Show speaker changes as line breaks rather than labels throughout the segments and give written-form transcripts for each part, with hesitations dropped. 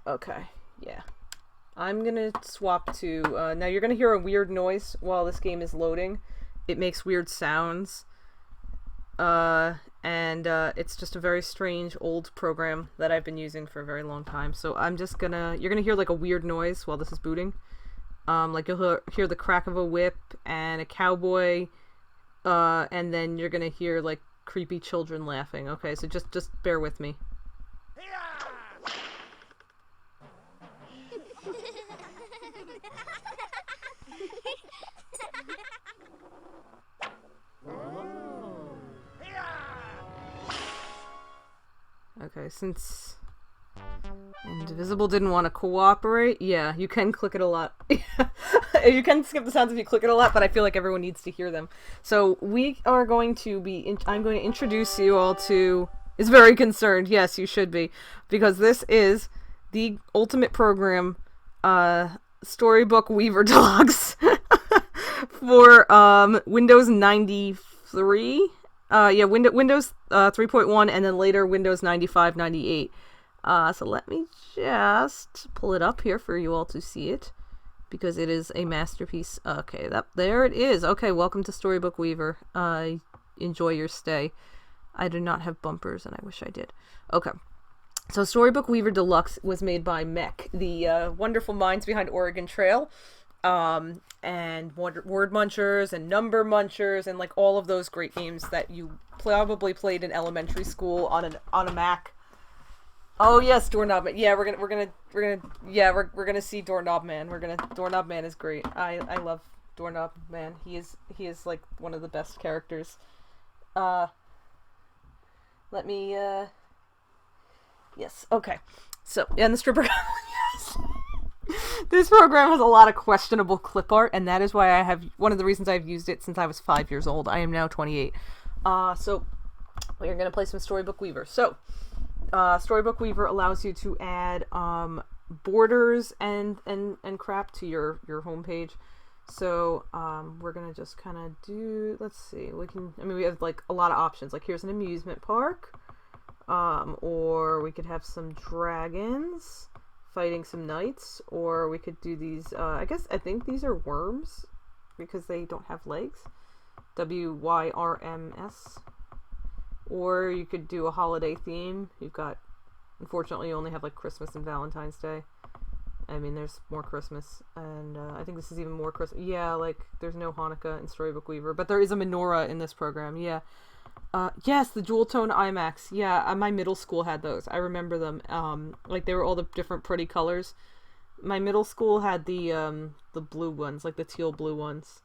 Okay, yeah. I'm gonna swap to, now you're gonna hear a weird noise while this game is loading. It makes weird sounds. It's just a very strange old program that I've been using for a very long time. So you're gonna hear like a weird noise while this is booting. Like you'll hear the crack of a whip and a cowboy, and then you're gonna hear like creepy children laughing. Okay, so just bear with me. Okay, since Indivisible didn't want to cooperate, yeah, you can click it a lot. You can skip the sounds if you click it a lot, but I feel like everyone needs to hear them. So we are going to I'm going to introduce you all to... Is very concerned. Yes, you should be. Because this is the ultimate program, Storybook Weaver Deluxe for Windows 93. Windows 3.1 and then later Windows 95, 98. So let me just pull it up here for you all to see it, because it is a masterpiece. Okay, there it is. Okay, welcome to Storybook Weaver. Enjoy your stay. I do not have bumpers, and I wish I did. Okay. So Storybook Weaver Deluxe was made by Mech, the wonderful minds behind Oregon Trail. And Word Munchers and Number Munchers and like all of those great games that you probably played in elementary school on a Mac. Oh yes, Doorknob Man. Yeah, we're gonna see Doorknob Man. Doorknob Man is great. I love Doorknob Man. He is like one of the best characters. Let me yes, okay. So, and the stripper yes. This program has a lot of questionable clip art, and that is why one of the reasons I've used it since I was 5 years old. I am now 28. So we're going to play some Storybook Weaver. So, Storybook Weaver allows you to add borders and crap to your homepage. So, we're going to just kind of let's see, we have like a lot of options. Like here's an amusement park, or we could have some dragons fighting some knights, or we could do these, I think these are worms, because they don't have legs. WYRMS. Or you could do a holiday theme. Unfortunately, you only have like Christmas and Valentine's Day. I mean, there's more Christmas, and I think this is even more Christmas. Yeah, like, there's no Hanukkah in Storybook Weaver, but there is a menorah in this program, yeah. Yes, the jewel tone IMAX. Yeah, my middle school had those. I remember them. Like they were all the different pretty colors. My middle school had the blue ones, like the teal blue ones.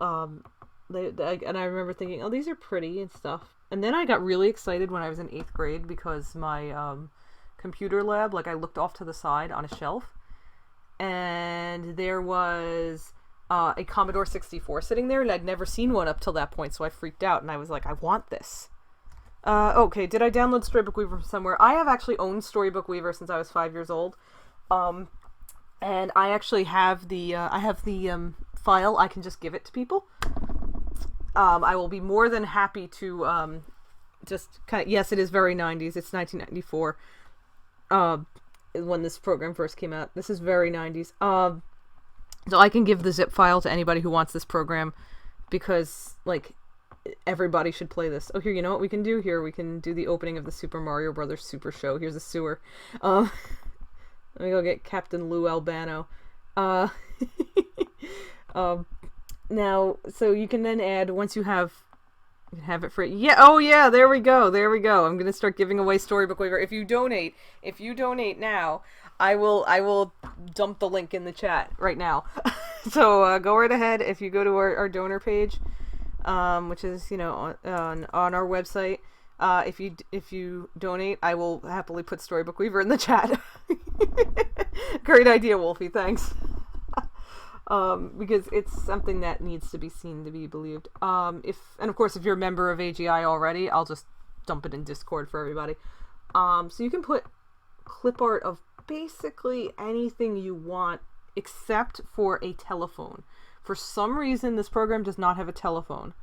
And I remember thinking, oh, these are pretty and stuff. And then I got really excited when I was in 8th grade because my computer lab, like I looked off to the side on a shelf, and there was a Commodore 64 sitting there, and I'd never seen one up till that point, so I freaked out, and I was like, I want this. Okay, did I download Storybook Weaver from somewhere? I have actually owned Storybook Weaver since I was 5 years old, and I actually have the file. I can just give it to people. I will be more than happy to just kind of, yes, it is very 90s. It's 1994 when this program first came out. This is very 90s. So I can give the zip file to anybody who wants this program, because, like, everybody should play this. Oh, here, you know what we can do? Here, we can do the opening of the Super Mario Brothers Super Show. Here's a sewer. Let me go get Captain Lou Albano. Now, so you can then add, once you have it for... Yeah, oh yeah, there we go. I'm going to start giving away Storybook Weaver. If you donate now, I will dump the link in the chat right now. So go right ahead. If you go to our donor page, which is, on our website, if you donate, I will happily put Storybook Weaver in the chat. Great idea, Wolfie. Thanks. Because it's something that needs to be seen to be believed. And of course, if you're a member of AGI already, I'll just dump it in Discord for everybody. So you can put clip art of basically anything you want, except for a telephone. For some reason, this program does not have a telephone,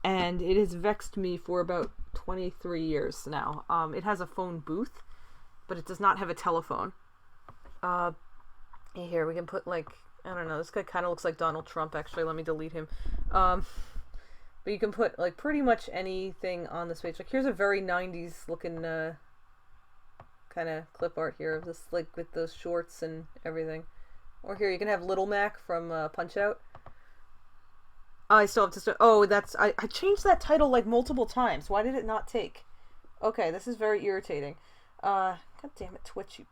and it has vexed me for about 23 years now. It has a phone booth, but it does not have a telephone. Here, we can put, like, I don't know, this guy kind of looks like Donald Trump, actually. Let me delete him. But you can put, like, pretty much anything on this page. Like, here's a very 90s looking, kind of clip art here of this, like, with those shorts and everything. Or here, you can have Little Mac from, Punch-Out! I still have to start. Oh, that's, I changed that title, like, multiple times. Why did it not take? Okay, this is very irritating. God damn it, Twitch, you...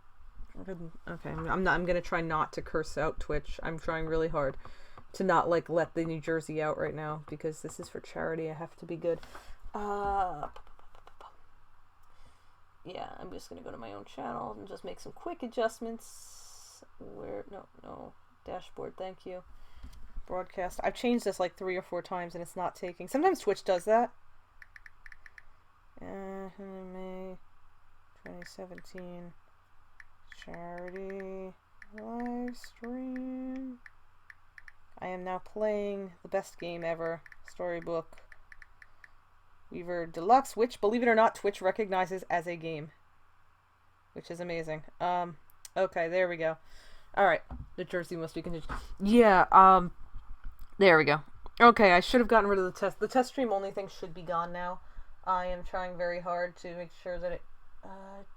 Okay, I'm gonna try not to curse out Twitch. I'm trying really hard to not, like, let the New Jersey out right now, because this is for charity. I have to be good. Yeah, I'm just gonna go to my own channel and just make some quick adjustments. No, dashboard, thank you. Broadcast. I've changed this like 3 or 4 times and it's not taking. Sometimes Twitch does that. May 2017. Charity Livestream. I am now playing the best game ever, Storybook Weaver Deluxe, which, believe it or not, Twitch recognizes as a game, which is amazing. Okay, there we go. Alright, the Jersey must be continued. Yeah, there we go. Okay, I should have gotten rid of the test. The test stream only thing should be gone now. I am trying very hard to make sure that it...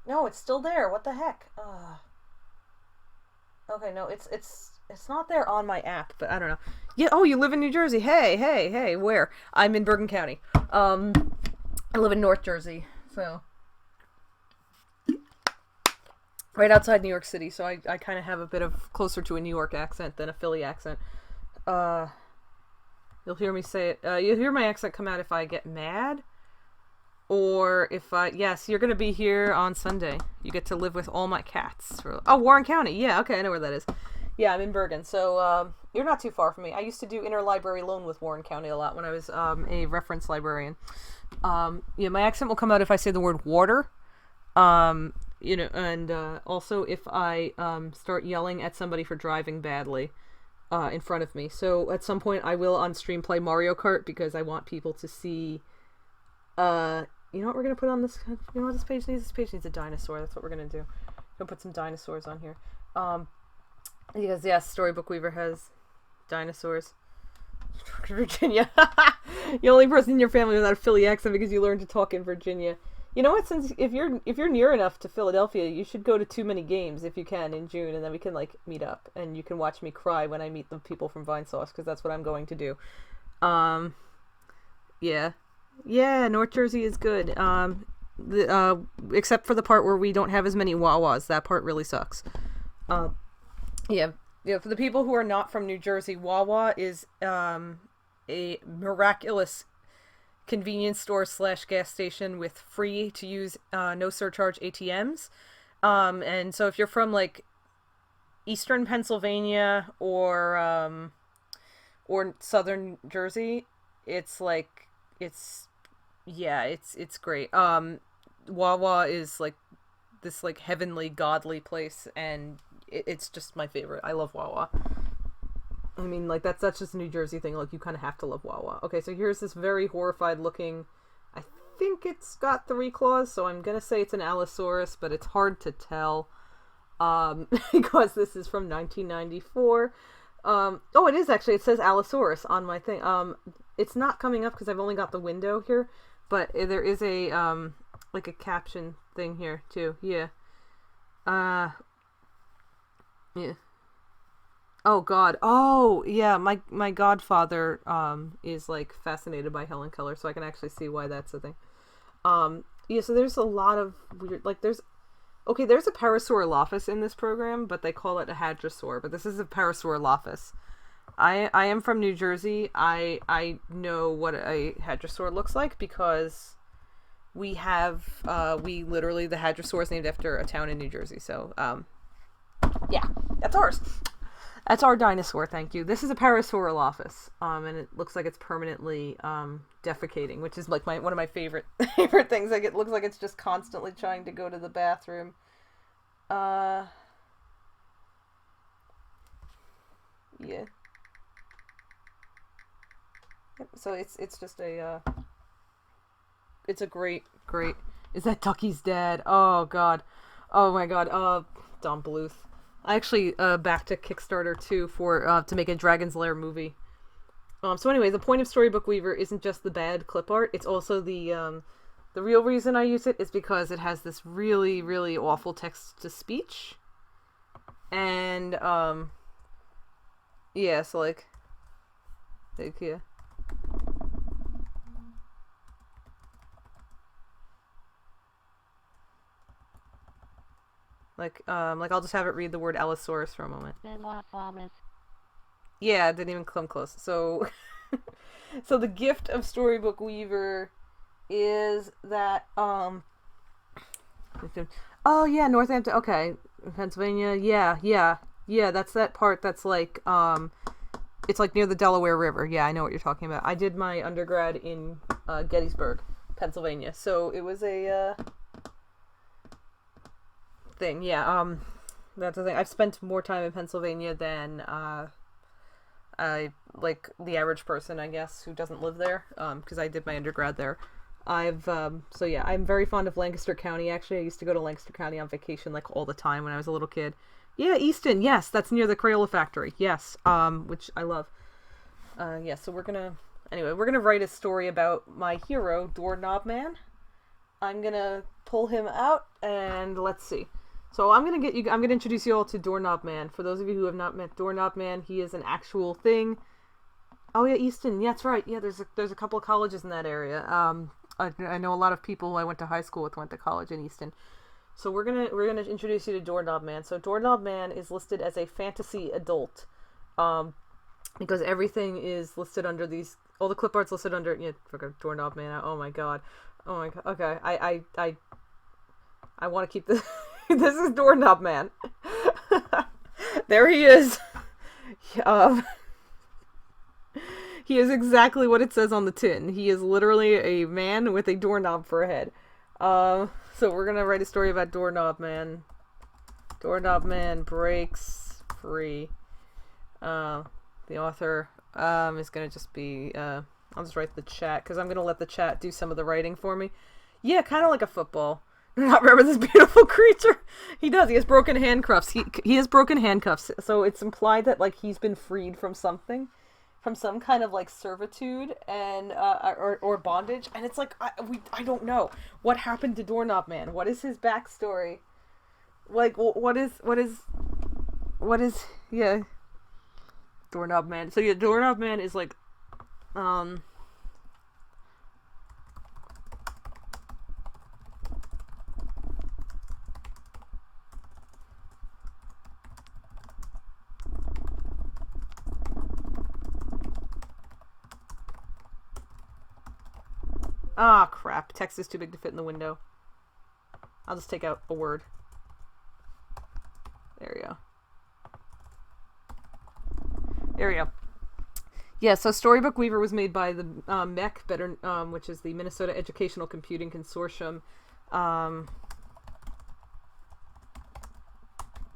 no, it's still there. What the heck? Okay, no, it's not there on my app, but I don't know. Yeah, oh, you live in New Jersey. Hey, where? I'm in Bergen County. I live in North Jersey, so... right outside New York City, so I kind of have a bit of closer to a New York accent than a Philly accent. You'll hear me say it. You'll hear my accent come out if I get mad. Or if yes, you're going to be here on Sunday. You get to live with all my cats. Oh, Warren County. Yeah, okay, I know where that is. Yeah, I'm in Bergen, so you're not too far from me. I used to do interlibrary loan with Warren County a lot when I was a reference librarian. Yeah, my accent will come out if I say the word water. You know, and also if I start yelling at somebody for driving badly in front of me. So at some point I will on stream play Mario Kart because I want people to see... you know what we're going to put on this? You know what this page needs? This page needs a dinosaur. That's what we're going to do. We'll put some dinosaurs on here. Because, yes, Storybook Weaver has dinosaurs. Virginia. The only person in your family without a Philly accent because you learned to talk in Virginia. You know what? Since if you're near enough to Philadelphia, you should go to Too Many Games if you can in June, and then we can, like, meet up. And you can watch me cry when I meet the people from Vinesauce, because that's what I'm going to do. Yeah. Yeah, North Jersey is good. Except for the part where we don't have as many Wawas. That part really sucks. Yeah, for the people who are not from New Jersey, Wawa is a miraculous convenience store / gas station with free to use no surcharge ATMs. And so if you're from like Eastern Pennsylvania or Southern Jersey, it's great. Wawa is like this like heavenly godly place, and it's just my favorite. I love Wawa. I mean, like that's just a New Jersey thing. Like you kind of have to love Wawa. Okay, so here's this very horrified looking. I think it's got 3 claws, so I'm gonna say it's an Allosaurus, but it's hard to tell because this is from 1994. Oh, it is actually. It says Allosaurus on my thing. It's not coming up because I've only got the window here, but there is a like a caption thing here too. Yeah. Yeah. Oh God. Oh yeah. My godfather is like fascinated by Helen Keller, so I can actually see why that's a thing. Yeah. So there's a lot of weird. Like there's a Parasaurolophus in this program, but they call it a Hadrosaur. But this is a Parasaurolophus. I am from New Jersey. I know what a Hadrosaur looks like because we have literally the Hadrosaur is named after a town in New Jersey. So yeah, that's ours. That's our dinosaur. Thank you. This is a Parasaurolophus, and it looks like it's permanently defecating, which is like one of my favorite things. Like it looks like it's just constantly trying to go to the bathroom. Yeah. So it's just a it's a great. Is that Ducky's dad? Oh God. Oh my God. Don Bluth. I actually backed a Kickstarter too for to make a Dragon's Lair movie. So anyway, the point of Storybook Weaver isn't just the bad clip art. It's also the real reason I use it is because it has this really, really awful text-to-speech. And, yeah, so, like, yeah. Like, I'll just have it read the word Allosaurus for a moment. Yeah, it didn't even come close. So, so the gift of Storybook Weaver is that, oh yeah, Northampton, okay, Pennsylvania, yeah, that's that part that's like, it's like near the Delaware River. Yeah, I know what you're talking about. I did my undergrad in, Gettysburg, Pennsylvania, so it was a, thing, yeah, that's the thing. I've spent more time in Pennsylvania than, like the average person, I guess, who doesn't live there, because I did my undergrad there. So yeah, I'm very fond of Lancaster County, actually. I used to go to Lancaster County on vacation, like, all the time when I was a little kid. Yeah, Easton, yes, that's near the Crayola factory, yes, which I love. Yeah, so we're gonna write a story about my hero, Doorknob Man. I'm gonna pull him out, and let's see. So I'm gonna introduce you all to Doorknob Man. For those of you who have not met Doorknob Man, he is an actual thing. Oh yeah, Easton, yeah, that's right. Yeah, there's a couple of colleges in that area. I know a lot of people I went to high school with went to college in Easton. So we're gonna introduce you to Doorknob Man. So Doorknob Man is listed as a fantasy adult, because everything is listed under these. All the clip art's listed under. Yeah, forget Doorknob Man. Oh my god. Okay. I want to keep this. This is Doorknob Man. There he is. He is exactly what it says on the tin. He is literally a man with a doorknob for a head. So we're gonna write a story about Doorknob Man. Doorknob Man breaks free. The author is gonna just be. I'll just write the chat because I'm gonna let the chat do some of the writing for me. Yeah, kind of like a football. Not remember this beautiful creature. He does. He has broken handcuffs. He has broken handcuffs. So it's implied that like he's been freed from something, from some kind of like servitude and or bondage. And it's like I don't know what happened to Doorknob Man. What is his backstory? Like what is yeah. Doorknob Man. So yeah, Doorknob Man is like ah, crap. Text is too big to fit in the window. I'll just take out a word. There we go. There we go. Yeah, so Storybook Weaver was made by the MEC, which is the Minnesota Educational Computing Consortium.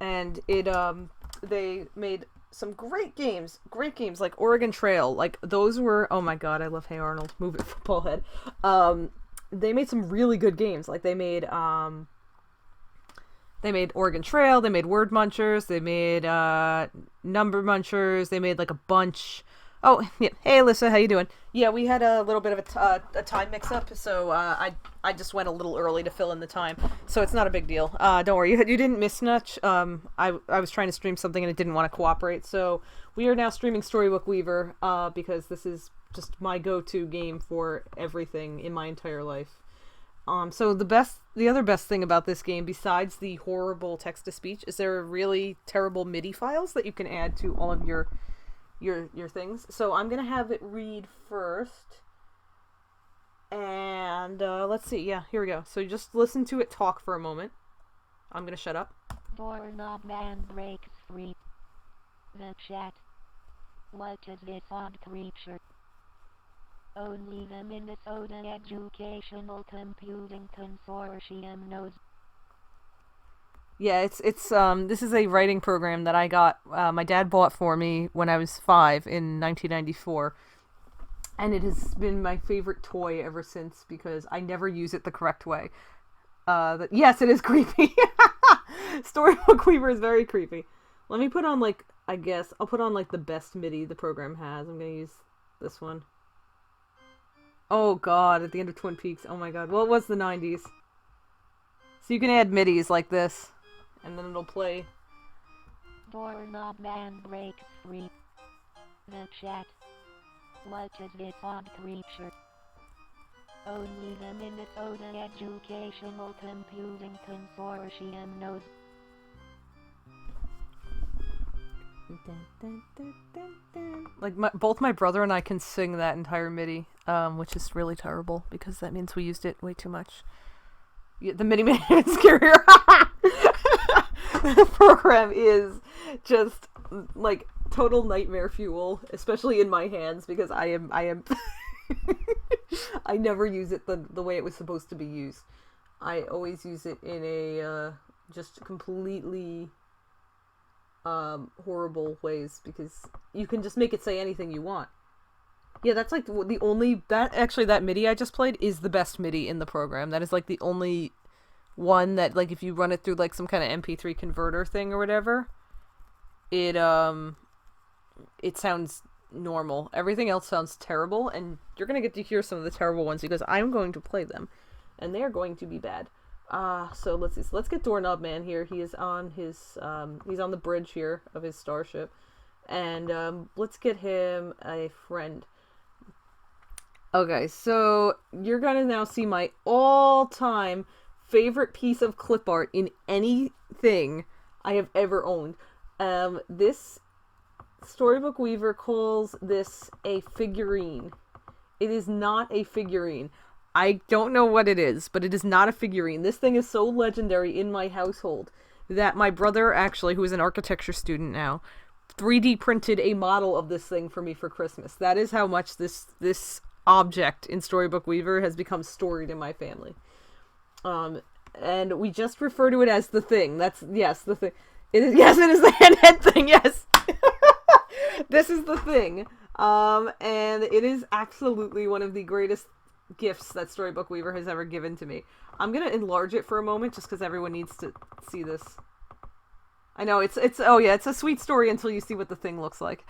And they made some great games like Oregon Trail. Like those were, oh my god, I love Hey Arnold, move it, football head. They made some really good games. Like they made Oregon Trail, they made Word Munchers, they made Number Munchers, they made like a bunch. Oh, yeah. Hey, Alyssa, how you doing? Yeah, we had a little bit of a time mix-up, so I just went a little early to fill in the time, so it's not a big deal. Don't worry, you didn't miss much. I was trying to stream something and it didn't want to cooperate, so we are now streaming Storybook Weaver because this is just my go-to game for everything in my entire life. So the other best thing about this game, besides the horrible text-to-speech, is there are really terrible MIDI files that you can add to all of your things. So I'm gonna have it read first, and let's see. Yeah, here we go. So just listen to it talk for a moment. I'm gonna shut up.
Doorknob Man breaks free. The chat. What is this odd creature? Only the Minnesota Educational Computing Consortium knows.
Yeah, it's this is a writing program that I got, my dad bought for me when I was 5 in 1994, and it has been my favorite toy ever since because I never use it the correct way. Yes, it is creepy. Storybook Weaver is very creepy. Let me put on, like, I guess, I'll put on, like, the best MIDI the program has. I'm gonna use this one. Oh god, at the end of Twin Peaks. Oh my god. What was the 90s? So you can add MIDIs like this, and then it'll play.
Doorknob Man breaks free. The chat. What is this odd creature? Only the Minnesota Educational Computing Consortium knows.
Like, both my brother and I can sing that entire MIDI, which is really terrible, because that means we used it way too much. Yeah, the MIDI made it scarier. The program is just, like, total nightmare fuel, especially in my hands, because I am I never use it the way it was supposed to be used. I always use it in a just completely horrible ways, because you can just make it say anything you want. Yeah, that's like the only that MIDI I just played is the best MIDI in the program. That is like the only one that, like, if you run it through like some kind of MP3 converter thing or whatever, it sounds normal. Everything else sounds terrible, and you're gonna get to hear some of the terrible ones because I'm going to play them, and they are going to be bad. So let's see. So let's get Doorknob Man here. He is on his he's on the bridge here of his starship, and let's get him a friend. Okay, so you're gonna now see my all-time favorite piece of clip art in anything I have ever owned. This Storybook Weaver calls this a figurine. It is not a figurine. I don't know what it is, but it is not a figurine. This thing is so legendary in my household that my brother, actually, who is an architecture student now, 3D printed a model of this thing for me for Christmas. That is how much this object in Storybook Weaver has become storied in my family. And we just refer to it as the thing. That's, yes, the thing. It is, yes, it is the handhead thing, yes! This is the thing. And it is absolutely one of the greatest gifts that Storybook Weaver has ever given to me. I'm gonna enlarge it for a moment just because everyone needs to see this. I know, it's oh yeah, it's a sweet story until you see what the thing looks like.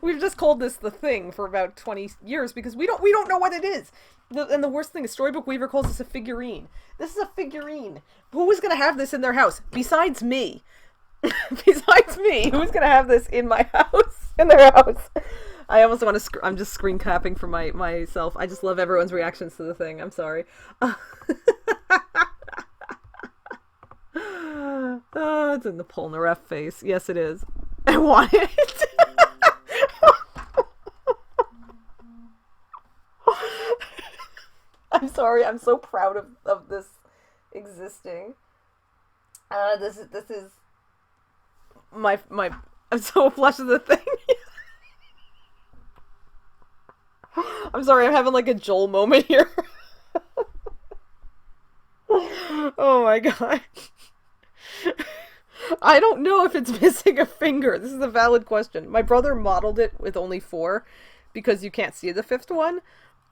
We've just called this the thing for about 20 years because we don't know what it is. And the worst thing is Storybook Weaver calls this a figurine. This is a figurine. Who is gonna have this in their house besides me? Besides me, who's gonna have this in my house? In their house? I almost want to. I'm just screen capping for myself. I just love everyone's reactions to the thing. I'm sorry. Oh, it's in the Polnareff face. Yes, it is. I want it. I'm sorry. I'm so proud of this existing. This is my. I'm so flushed with the thing. I'm sorry. I'm having like a Joel moment here. Oh my god. I don't know if it's missing a finger. This is a valid question. My brother modeled it with only 4 because you can't see the 5th one.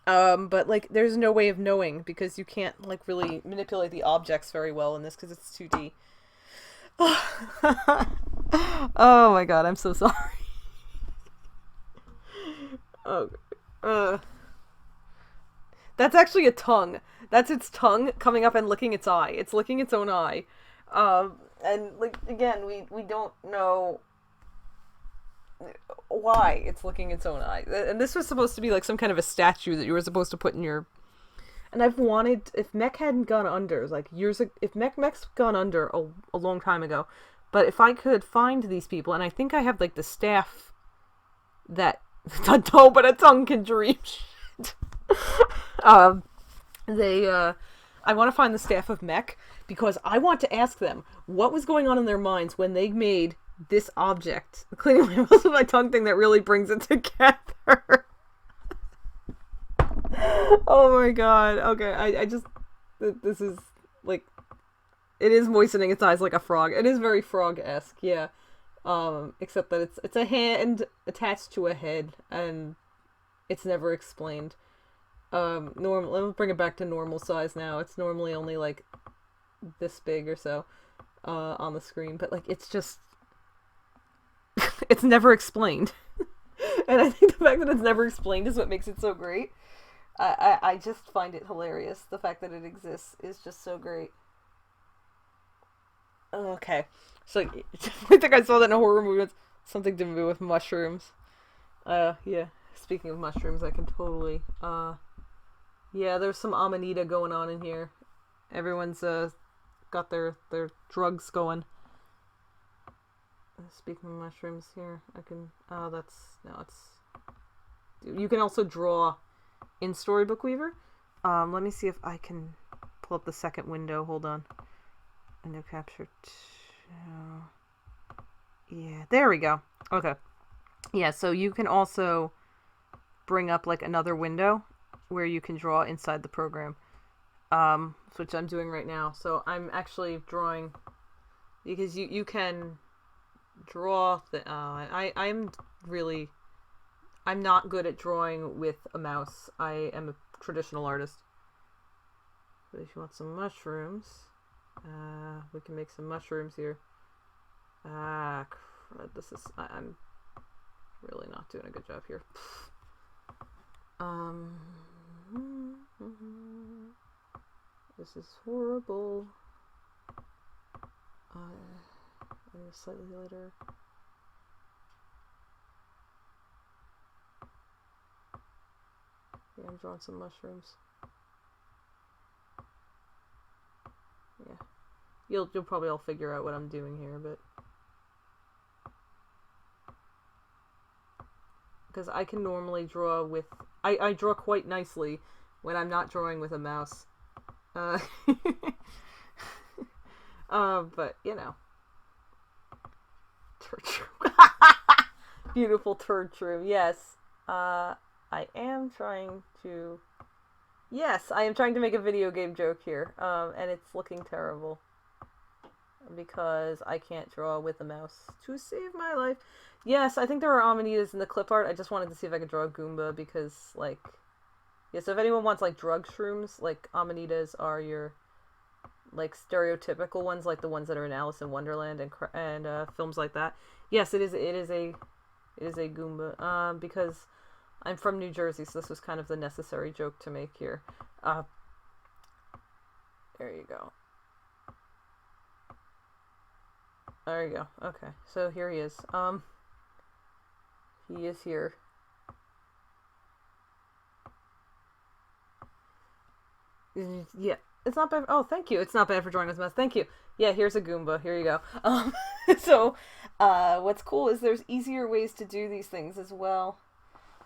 But like there's no way of knowing because you can't like really manipulate the objects very well in this because it's 2D. Oh my god, I'm so sorry. Oh, that's actually a tongue. That's its tongue coming up and licking its eye. It's licking its own eye. And like again, we don't know why it's licking its own eye. And this was supposed to be like some kind of a statue that you were supposed to put in your. And I've wanted, if Mech hadn't gone under, like years ago, if Mech's gone under a long time ago, but if I could find these people, and I think I have like the staff that no, but a tongue can dream shit. I want to find the staff of Mech because I want to ask them what was going on in their minds when they made this object, cleaning my muscle with my tongue thing that really brings it together. Oh my god. Okay, I just this is like it is moistening its eyes like a frog. It is very frog-esque, yeah. Except that it's a hand attached to a head and it's never explained. Let me bring it back to normal size now. It's normally only like this big or so on the screen, but like it's just it's never explained. And I think the fact that it's never explained is what makes it so great. I just find it hilarious. The fact that it exists is just so great. Okay. So, I think I saw that in a horror movie. It's something to do with mushrooms. Yeah. Speaking of mushrooms, I can totally, yeah, there's some Amanita going on in here. Everyone's, got their drugs going. Speaking of mushrooms here, I can, no, it's, you can also draw in Storybook Weaver. Let me see if I can pull up the second window. Hold on. Window capture. Yeah, there we go. Okay. Yeah, so you can also bring up like another window where you can draw inside the program, which I'm doing right now. So I'm actually drawing because you can draw I'm not good at drawing with a mouse. I am a traditional artist. But if you want some mushrooms, we can make some mushrooms here. Crud, I'm really not doing a good job here. This is horrible. Slightly lighter. Yeah, I'm drawing some mushrooms. Yeah. You'll probably all figure out what I'm doing here, but because I can normally draw with I draw quite nicely when I'm not drawing with a mouse. But you know. Turd shroom. Beautiful turd shroom. Yes. I am trying to make a video game joke here. And it's looking terrible. Because I can't draw with a mouse to save my life. Yes, I think there are Amanitas in the clip art. I just wanted to see if I could draw a Goomba because, like... Yeah, so if anyone wants, like, drug shrooms, like, Amanitas are your, like, stereotypical ones, like the ones that are in Alice in Wonderland and films like that. Yes, it is a Goomba. Because I'm from New Jersey, so this was kind of the necessary joke to make here. There you go. There you go. Okay, so here he is. He is here. Yeah, it's not bad. Oh, thank you. It's not bad for drawing with mouse. Thank you. Yeah, here's a Goomba. Here you go. So, what's cool is there's easier ways to do these things as well.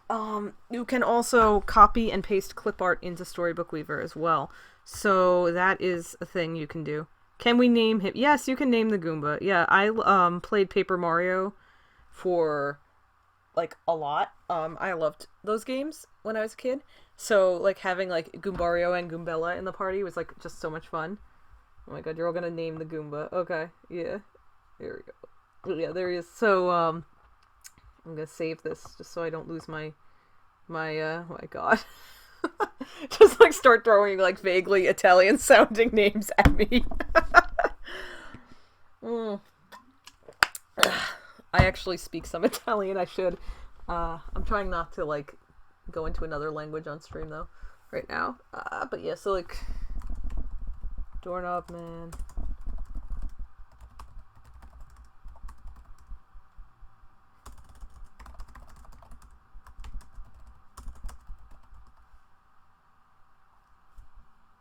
You can also copy and paste clip art into Storybook Weaver as well. So that is a thing you can do. Can we name him? Yes, you can name the Goomba. Yeah, I played Paper Mario for like a lot. I loved those games when I was a kid. So like having like Goombario and Goombella in the party was like just so much fun. Oh my god, you're all gonna name the Goomba. Okay, yeah. There we go. Yeah, there he is. So I'm gonna save this just so I don't lose my oh my god. Just like start throwing like vaguely Italian sounding names at me. I actually speak some Italian. I should. I'm trying not to like go into another language on stream though right now. But yeah, so like Doorknob Man.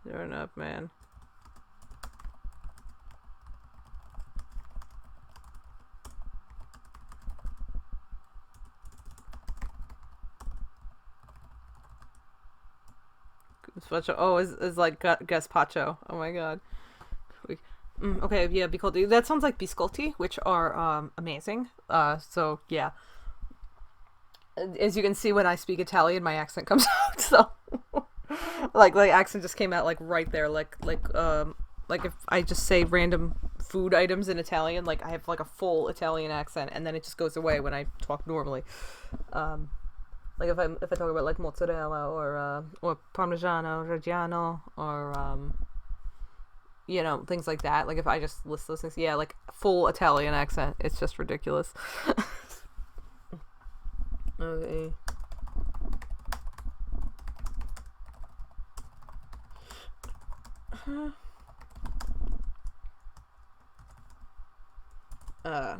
Doorknob Man. Oh, is like gazpacho. Oh my god. Okay, yeah, bicolti. That sounds like biscotti, which are amazing. So yeah. As you can see, when I speak Italian, my accent comes out. So like accent just came out like right there. Like if I just say random food items in Italian, like I have like a full Italian accent, and then it just goes away when I talk normally. Like if I talk about like mozzarella or parmigiano reggiano or you know, things like that. Like if I just list those things, yeah, like full Italian accent. It's just ridiculous. Okay. Uh.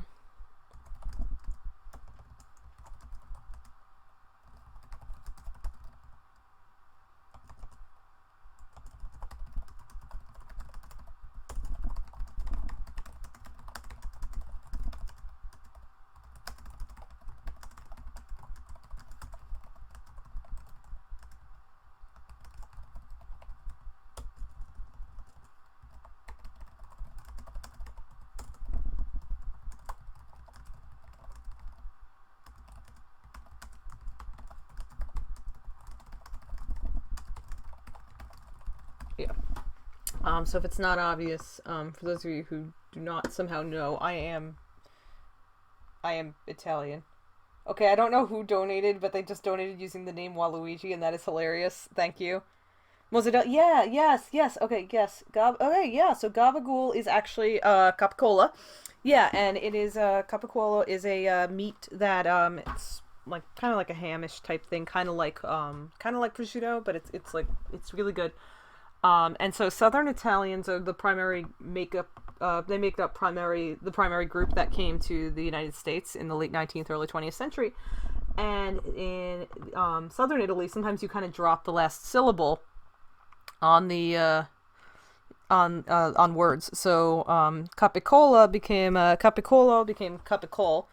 Yeah. So if it's not obvious, for those of you who do not somehow know, I am Italian. Okay, I don't know who donated, but they just donated using the name Waluigi, and that is hilarious. Thank you. Mozzarella, yeah, yes, okay, yes. Okay, yeah, so Gabagool is actually, capicola. Yeah, and it is, capicola is a, meat that, it's like, kind of like a hamish type thing, kind of like prosciutto, but it's like, it's really good. And so Southern Italians are the primary they make up the primary group that came to the United States in the late 19th, early 20th century. And in Southern Italy, sometimes you kind of drop the last syllable on the on words. So capicola became capicolo became capicol.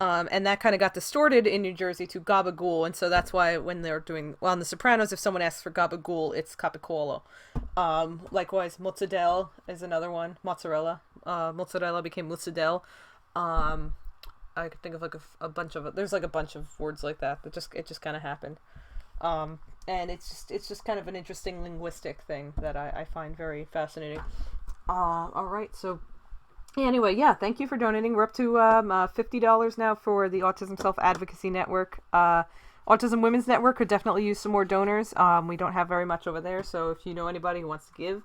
And that kind of got distorted in New Jersey to gabagool, and so that's why when they're doing on The Sopranos, if someone asks for gabagool, it's capicolo. Likewise, mozzarella is another one. Mozzarella became mozzarella. I could think of like a bunch of it. There's like a bunch of words like that it just kind of happened. And it's just kind of an interesting linguistic thing that I find very fascinating. All right, so. Anyway, yeah, thank you for donating. We're up to $50 now for the Autism Self-Advocacy Network. Autism Women's Network could definitely use some more donors. We don't have very much over there, so if you know anybody who wants to give,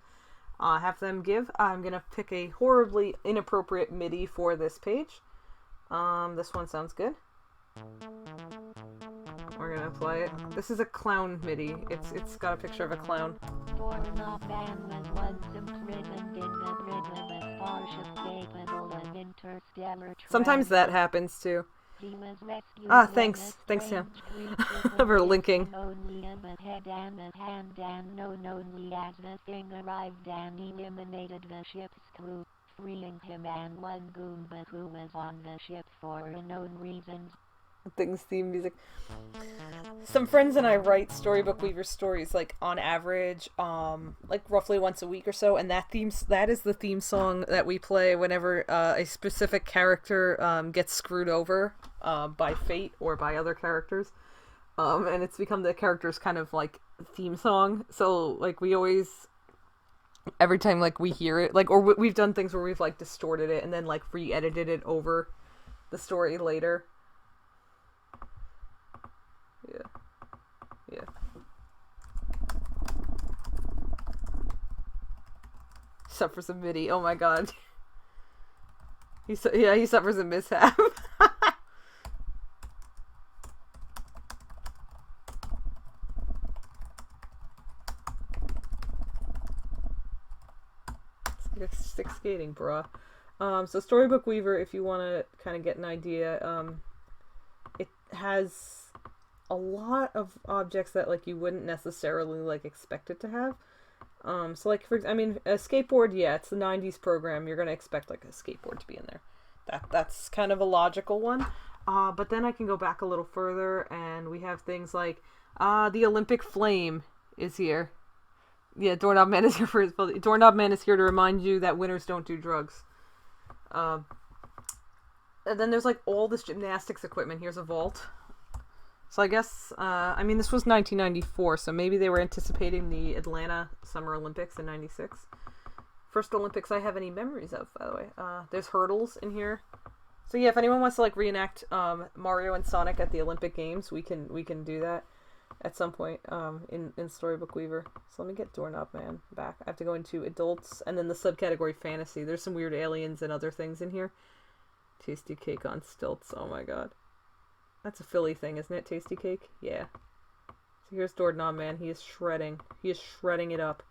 have them give. I'm going to pick a horribly inappropriate MIDI for this page. This one sounds good. We're going to play it. This is a clown MIDI. It's got a picture of a clown.
Doorknob Man was once imprisoned in the grid of a starship capable of interstellar travel.
Sometimes that happens too.
He was rescued
thanks, Sam, for linking.
Only a head and a hand and known only as the thing arrived and eliminated the ship's crew, freeing him and one Goomba who was on the ship for unknown reasons.
Things, theme music. Some friends and I write Storybook Weaver stories like on average, like roughly once a week or so, and that is the theme song that we play whenever a specific character gets screwed over by fate or by other characters, and it's become the character's kind of like theme song. So like we always, every time like we hear it, like, or we've done things where we've like distorted it and then like re-edited it over the story later. Yeah. Suffers a MIDI. Oh my god. He suffers a mishap. Stick skating, bruh. So Storybook Weaver, if you want to kind of get an idea, it has a lot of objects that like you wouldn't necessarily like expect it to have. So like a skateboard, yeah, it's the 90s program. You're gonna expect like a skateboard to be in there. That's kind of a logical one. But then I can go back a little further, and we have things like the Olympic flame is here. Yeah, Doorknob Man is here for his. Doorknob Man is here to remind you that winners don't do drugs. And then there's like all this gymnastics equipment. Here's a vault. So I guess, this was 1994, so maybe they were anticipating the Atlanta Summer Olympics in 96. First Olympics I have any memories of, by the way. There's hurdles in here. So yeah, if anyone wants to like reenact Mario and Sonic at the Olympic Games, we can do that. at some point in Storybook Weaver. So let me get Doorknob Man back. I have to go into adults and then the subcategory fantasy. There's some weird aliens and other things in here. Tasty cake on stilts. Oh my god. That's a Philly thing, isn't it? Tasty cake? Yeah. So here's Doorknob Man. He is shredding. He is shredding it up.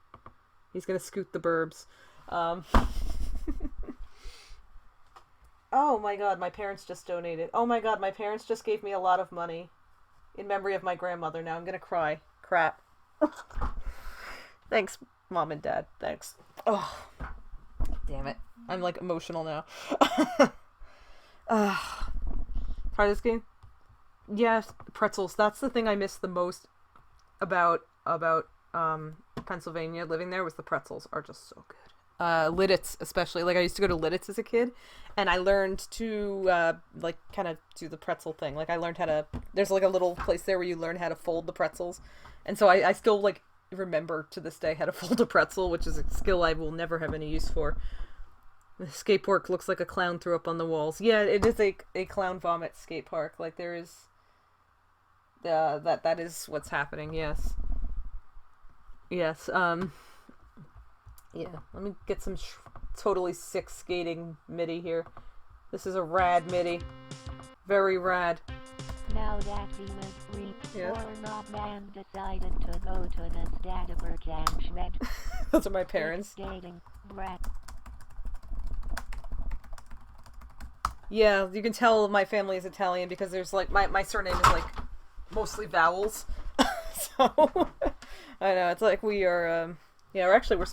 He's gonna scoot the burbs. Oh my god, my parents just donated. Oh my god, my parents just gave me a lot of money. In memory of my grandmother. Now I'm gonna cry. Crap. Thanks, Mom and Dad. Thanks. Oh, damn it. I'm like emotional now. Try this game? Yes, pretzels. That's the thing I miss the most about Pennsylvania. Living there was the pretzels are just so good. Lidditz especially. Like I used to go to Lidditz as a kid, and I learned to like kind of do the pretzel thing. Like I learned how to. There's like a little place there where you learn how to fold the pretzels, and so I still like remember to this day how to fold a pretzel, which is a skill I will never have any use for. The skate park looks like a clown threw up on the walls. Yeah, it is a clown vomit skate park. Like there is. That is what's happening. Yes. Yes. Yeah, let me get some totally sick skating MIDI here. This is a rad MIDI. Very rad.
Now that he was free, Doorknob Man decided to go to the Storybook and shred.
Those are my parents.
Skating, breath.
Yeah, you can tell my family is Italian because there's like, my surname is like mostly vowels. So, I know, it's like we are, yeah, we're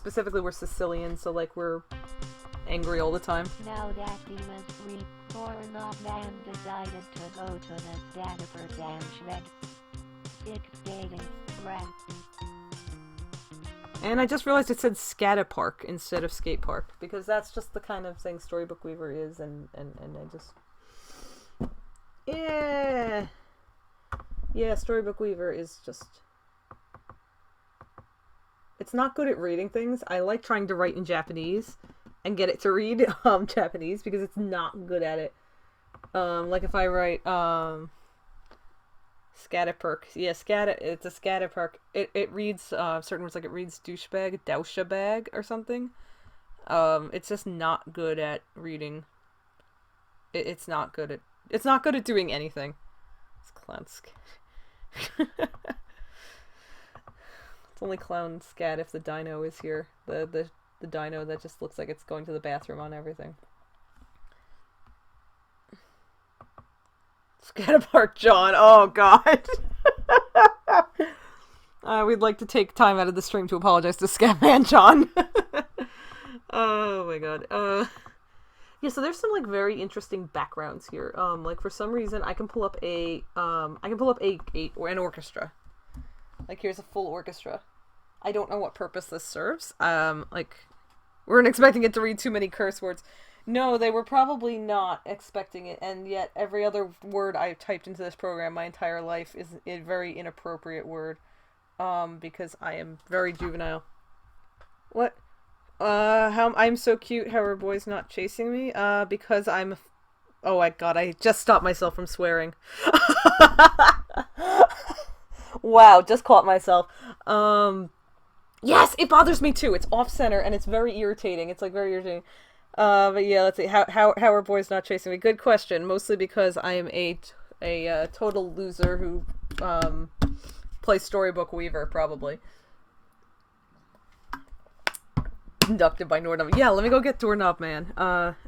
Sicilian, so like we're angry all the time.
Now that he was free, Doorknob Man decided to go to the Storybook and shred. Skating, breath.
And I just realized it said Scata Park instead of Skate Park, because that's just the kind of thing Storybook Weaver is, and I just... Yeah! Yeah, Storybook Weaver is just... It's not good at reading things. I like trying to write in Japanese and get it to read Japanese, because it's not good at it. Like if I write Scatterperk. Yeah, it's a Scatterperk. It reads certain words, like it reads douchebag, douchebag or something. It's just not good at reading. It's not good at doing anything. It's clown scat. It's only clown scat if the dino is here. The dino that just looks like it's going to the bathroom on everything. Scatterpark John. Oh god. We'd like to take time out of the stream to apologize to Scatman John. Oh my god. Yeah, so there's some like very interesting backgrounds here. Like for some reason I can pull up an orchestra. Like here's a full orchestra. I don't know what purpose this serves. Like we weren't expecting it to read too many curse words. No, they were probably not expecting it, and yet every other word I've typed into this program my entire life is a very inappropriate word. Because I am very juvenile. What? How I'm so cute, how are boys not chasing me? Because I'm... Oh my god, I just stopped myself from swearing. Wow, just caught myself. Yes, it bothers me too. It's off-center, and it's very irritating. It's like very irritating. But yeah, let's see. How are boys not chasing me? Good question. Mostly because I am a total loser who plays Storybook Weaver, probably. Conducted by Doorknob. Yeah, let me go get Doorknob Man.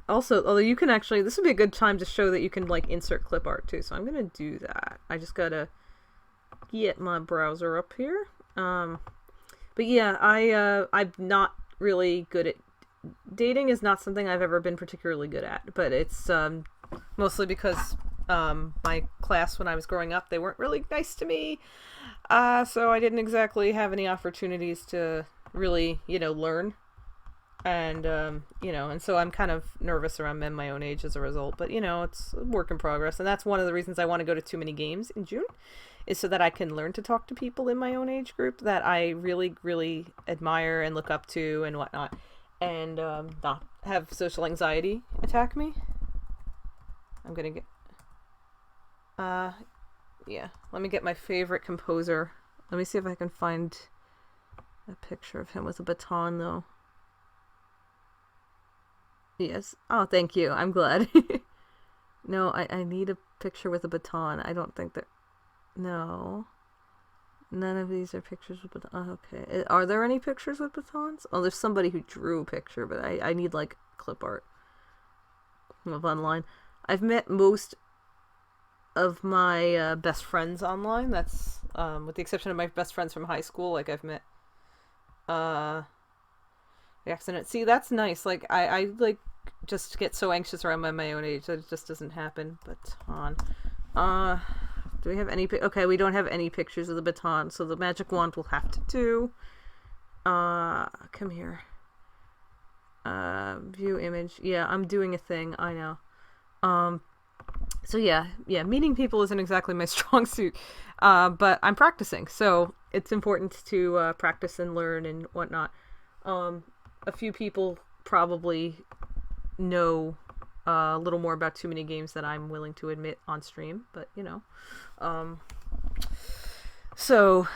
Also, although you can actually, this would be a good time to show that you can like insert clip art too. So I'm gonna do that. I just gotta get my browser up here. But yeah, I'm not really good at dating. Is not something I've ever been particularly good at, but it's mostly because my class when I was growing up, they weren't really nice to me, so I didn't exactly have any opportunities to really, learn, and and so I'm kind of nervous around men my own age as a result, but it's a work in progress, and that's one of the reasons I want to go to too many games in June, is so that I can learn to talk to people in my own age group that I really, really admire and look up to and whatnot, and not have social anxiety attack me. I'm gonna get Yeah, let me get my favorite composer. Let me see if I can find a picture of him with a baton, though. Yes. Oh, thank you. I'm glad. No, I need a picture with a baton. I don't think that... No. None of these are pictures with batons. Oh, okay. Are there any pictures with batons? Oh, there's somebody who drew a picture, but I need, like, clip art of online. I've met most of my best friends online. That's, with the exception of my best friends from high school. Like, I've met, the accident. See, that's nice. Like, I like, just get so anxious around my own age that it just doesn't happen. Baton. Do we have any... Okay, we don't have any pictures of the baton, so the magic wand will have to do. Come here. View image. Yeah, I'm doing a thing. I know. So yeah, meeting people isn't exactly my strong suit, but I'm practicing, so it's important to practice and learn and whatnot. A few people probably know a little more about too many games than I'm willing to admit on stream, but you know. So,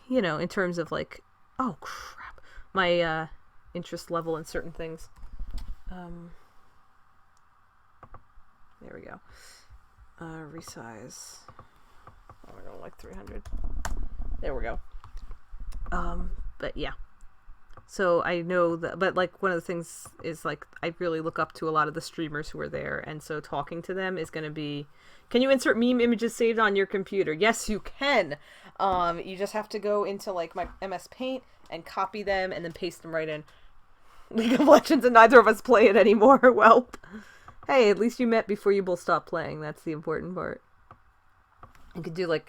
you know, in terms of like, oh crap, my interest level in certain things. There we go. Resize. Oh, we're going like 300. There we go. But yeah. So I know that, but like one of the things is like I really look up to a lot of the streamers who are there, and so talking to them is going to be, can you insert meme images saved on your computer? Yes, you can. You just have to go into like my MS Paint and copy them and then paste them right in. League of Legends, and neither of us play it anymore. Welp. Hey, at least you met before you both stopped playing. That's the important part. I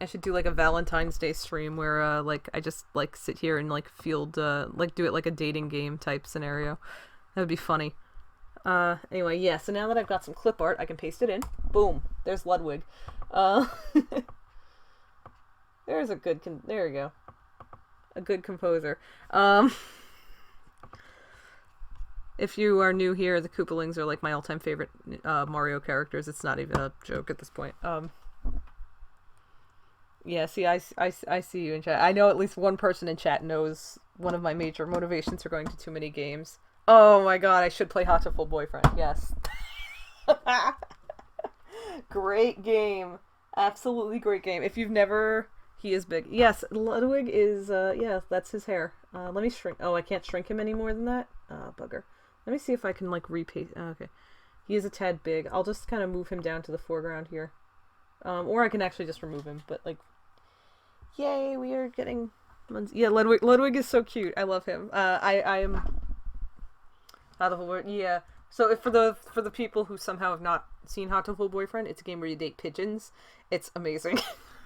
should do like a Valentine's Day stream where like I just like sit here and like field like do it like a dating game type scenario. That would be funny. Anyway, yeah, so now that I've got some clip art, I can paste it in. Boom. There's Ludwig. There's a good there we go. A good composer. If you are new here, the Koopalings are like my all-time favorite Mario characters. It's not even a joke at this point. Yeah, see, I see you in chat. I know at least one person in chat knows one of my major motivations for going to too many games. Oh my god, I should play Hatoful Boyfriend. Yes. Great game. Absolutely great game. If you've never... He is big. Yes, Ludwig is, yeah, that's his hair. Let me shrink... Oh, I can't shrink him any more than that? Bugger. Let me see if I can, like, repaste... Oh, okay. He is a tad big. I'll just kind of move him down to the foreground here. Or I can actually just remove him, but, like... Yay, we are getting... Yeah, Ludwig is so cute. I love him. I am... Hatoful... Yeah. So, if for the people who somehow have not seen Hatoful Boyfriend, it's a game where you date pigeons. It's amazing.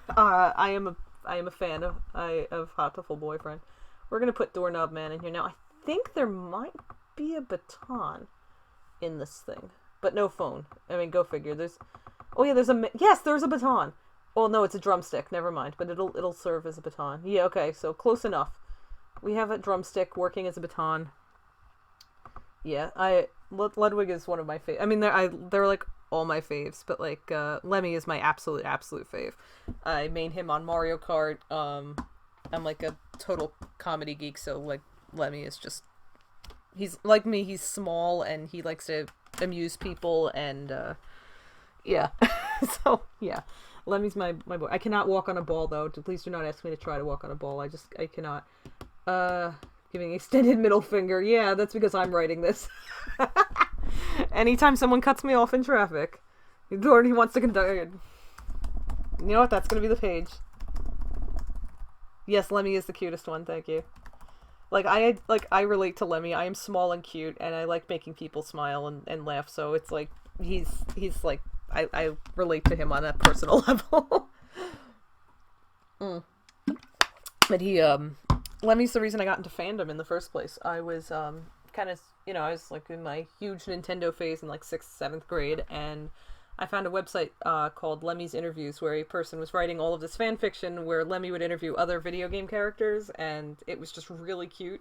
I am a fan of Hatoful Boyfriend. We're gonna put Doorknob Man in here now. I think there might be a baton in this thing, but no phone. I mean, go figure. There's a baton. Well, no, it's a drumstick. Never mind. But it'll serve as a baton. Yeah, okay. So close enough. We have a drumstick working as a baton. Yeah, Ludwig is one of my faves. I mean, they're like all my faves, but like Lemmy is my absolute fave. I main him on Mario Kart. I'm like a total comedy geek, so like Lemmy is just, he's like me. He's small and he likes to amuse people, and yeah. So yeah, Lemmy's my boy. I cannot walk on a ball though. Please do not ask me to try to walk on a ball. I cannot. Giving extended middle finger. Yeah, that's because I'm writing this. Anytime someone cuts me off in traffic, he wants to conduct. You know what? That's gonna be the page. Yes, Lemmy is the cutest one. Thank you. I relate to Lemmy. I am small and cute, and I like making people smile and laugh. So it's like he's like I relate to him on a personal level. But Lemmy's the reason I got into fandom in the first place. I was kind of, I was like in my huge Nintendo phase in like 6th, 7th grade, and I found a website called Lemmy's Interviews, where a person was writing all of this fan fiction where Lemmy would interview other video game characters, and it was just really cute.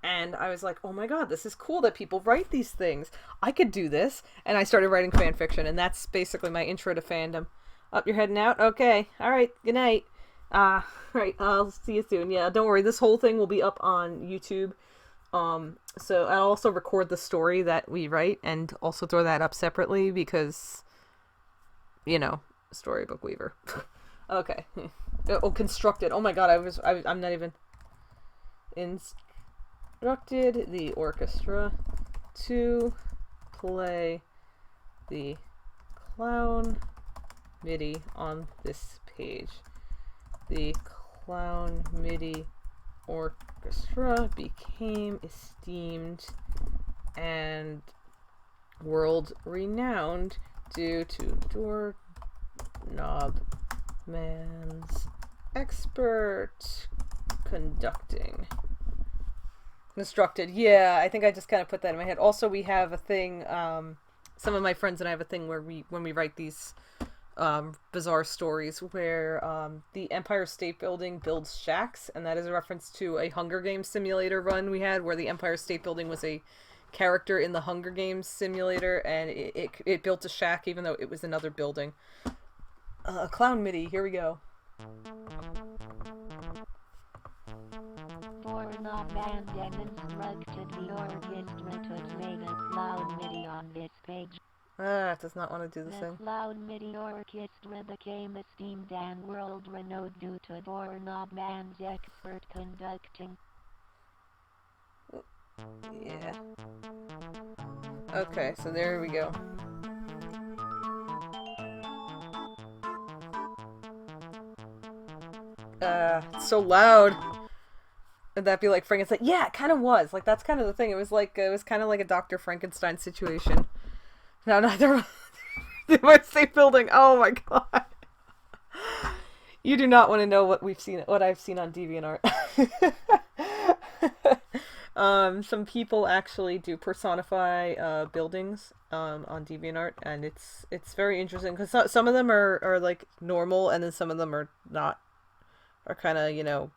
And I was like, oh my god, this is cool that people write these things. I could do this. And I started writing fan fiction, and that's basically my intro to fandom. Up, you're heading out? Okay. Alright, good night. Right, I'll see you soon. Yeah, don't worry, this whole thing will be up on YouTube. So I'll also record the story that we write and also throw that up separately because, you know, Storybook Weaver. Okay. Oh, constructed. Oh my god, I'm not even... Instructed the orchestra to play the clown MIDI on this page. The clown MIDI orchestra became esteemed and world renowned due to Doorknob Man's expert conducting. Constructed. Yeah, I think I just kind of put that in my head. Also, we have a thing, some of my friends and I have a thing where when we write these bizarre stories where the Empire State Building builds shacks, and that is a reference to a Hunger Games simulator run we had where the Empire State Building was a character in the Hunger Games simulator, and it built a shack even though it was another building. Clown MIDI, here we go.
Doorknob Man instructed the orchestra to play the clown MIDI on this page.
It does not want to do the
The
thing.
clown MIDI orchestra became esteemed and world renowned due to Doorknob Man's expert conducting.
Yeah. Okay, so there we go. It's so loud. Would that be like Frankenstein? Yeah, it kind of was. Like, that's kind of the thing. It was kind of like a Dr. Frankenstein situation. No, neither. The state building. Oh my god. You do not want to know what I've seen on DeviantArt. Some people actually do personify buildings on DeviantArt, and it's very interesting because some of them are like normal, and then some of them are not, are kind of, you know,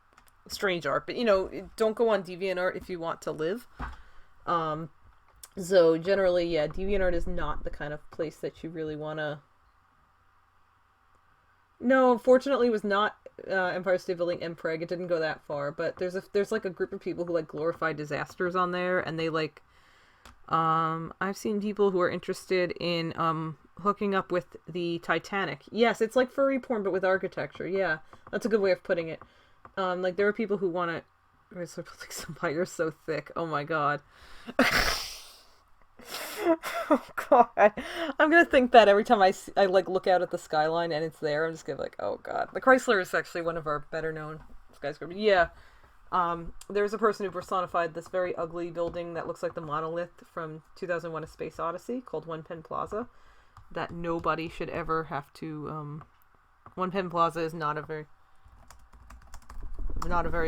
strange art. But, you know, don't go on DeviantArt if you want to live. So generally, yeah, DeviantArt is not the kind of place that you really want to... No, unfortunately, it was not Empire State Building Mpreg. It didn't go that far, but there's like a group of people who like glorify disasters on there, and they like... I've seen people who are interested in hooking up with the Titanic. Yes, it's like furry porn, but with architecture. Yeah, that's a good way of putting it. Like, there are people who want to... Like, somebody, so thick. Oh my god. Oh god. I'm gonna think that every time I like look out at the skyline and it's there. I'm just gonna be like, oh god. The Chrysler is actually one of our better known skyscrapers. Yeah. There's a person who personified this very ugly building that looks like the monolith from 2001: A Space Odyssey called One Penn Plaza. That nobody should ever have to... One Penn Plaza is not a very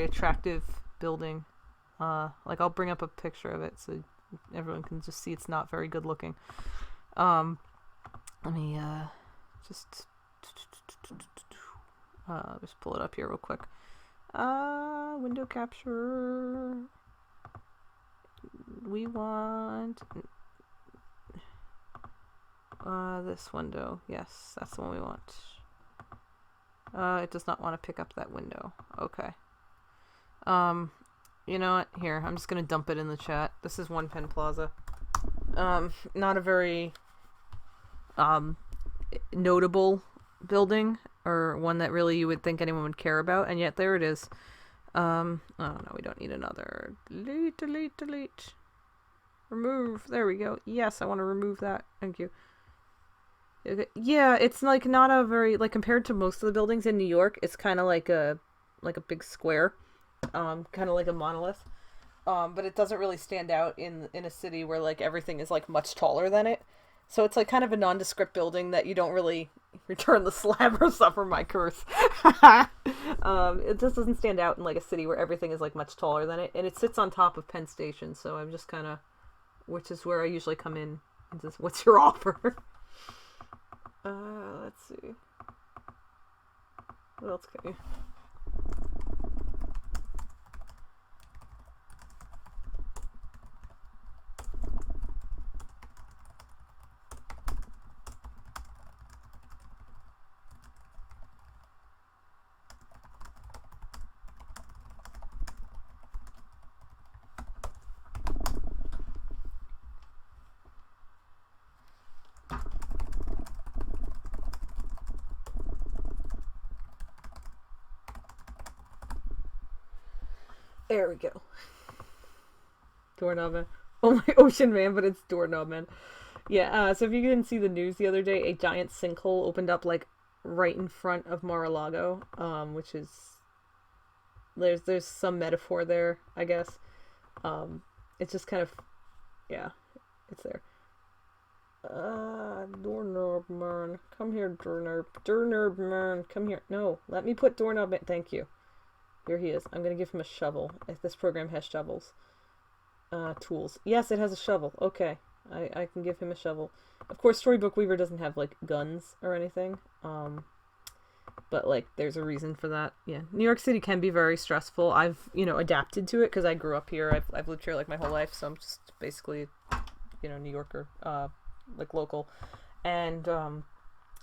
attractive building. Like, I'll bring up a picture of it so everyone can just see it's not very good looking. Let me just pull it up here real quick. Window capture. We want this window. Yes, that's the one we want. It does not want to pick up that window. Okay. You know what? Here, I'm just gonna dump it in the chat. This is One Penn Plaza. Not a very notable building, or one that really you would think anyone would care about, and yet there it is. Oh no, we don't need another. Delete. Remove. There we go. Yes, I want to remove that. Thank you. Okay. Yeah, it's like not a very, like, compared to most of the buildings in New York, it's kind of like a big square. Kind of like a monolith. But it doesn't really stand out in a city where, like, everything is, like, much taller than it. So it's, like, kind of a nondescript building that you don't really return the slab or suffer my curse. It just doesn't stand out in, like, a city where everything is, like, much taller than it. And it sits on top of Penn Station, so I'm just kind of... Which is where I usually come in and just, what's your offer? Let's see. What else can you... There we go. Doorknob Man. Oh my Ocean Man, but it's Doorknob Man. Yeah, so if you didn't see the news the other day, a giant sinkhole opened up, like, right in front of Mar-a-Lago, which is... There's some metaphor there, I guess. It's just kind of... Yeah, it's there. Doorknob Man. Come here, Doorknob. Doorknob Man, come here. No, let me put Doorknob Man. Thank you. Here he is. I'm gonna give him a shovel. If this program has shovels. Tools. Yes, it has a shovel. Okay. I can give him a shovel. Of course, Storybook Weaver doesn't have, like, guns or anything. But, like, there's a reason for that. Yeah. New York City can be very stressful. I've, adapted to it because I grew up here. I've lived here, like, my whole life, so I'm just basically, New Yorker, like, local. And, I'm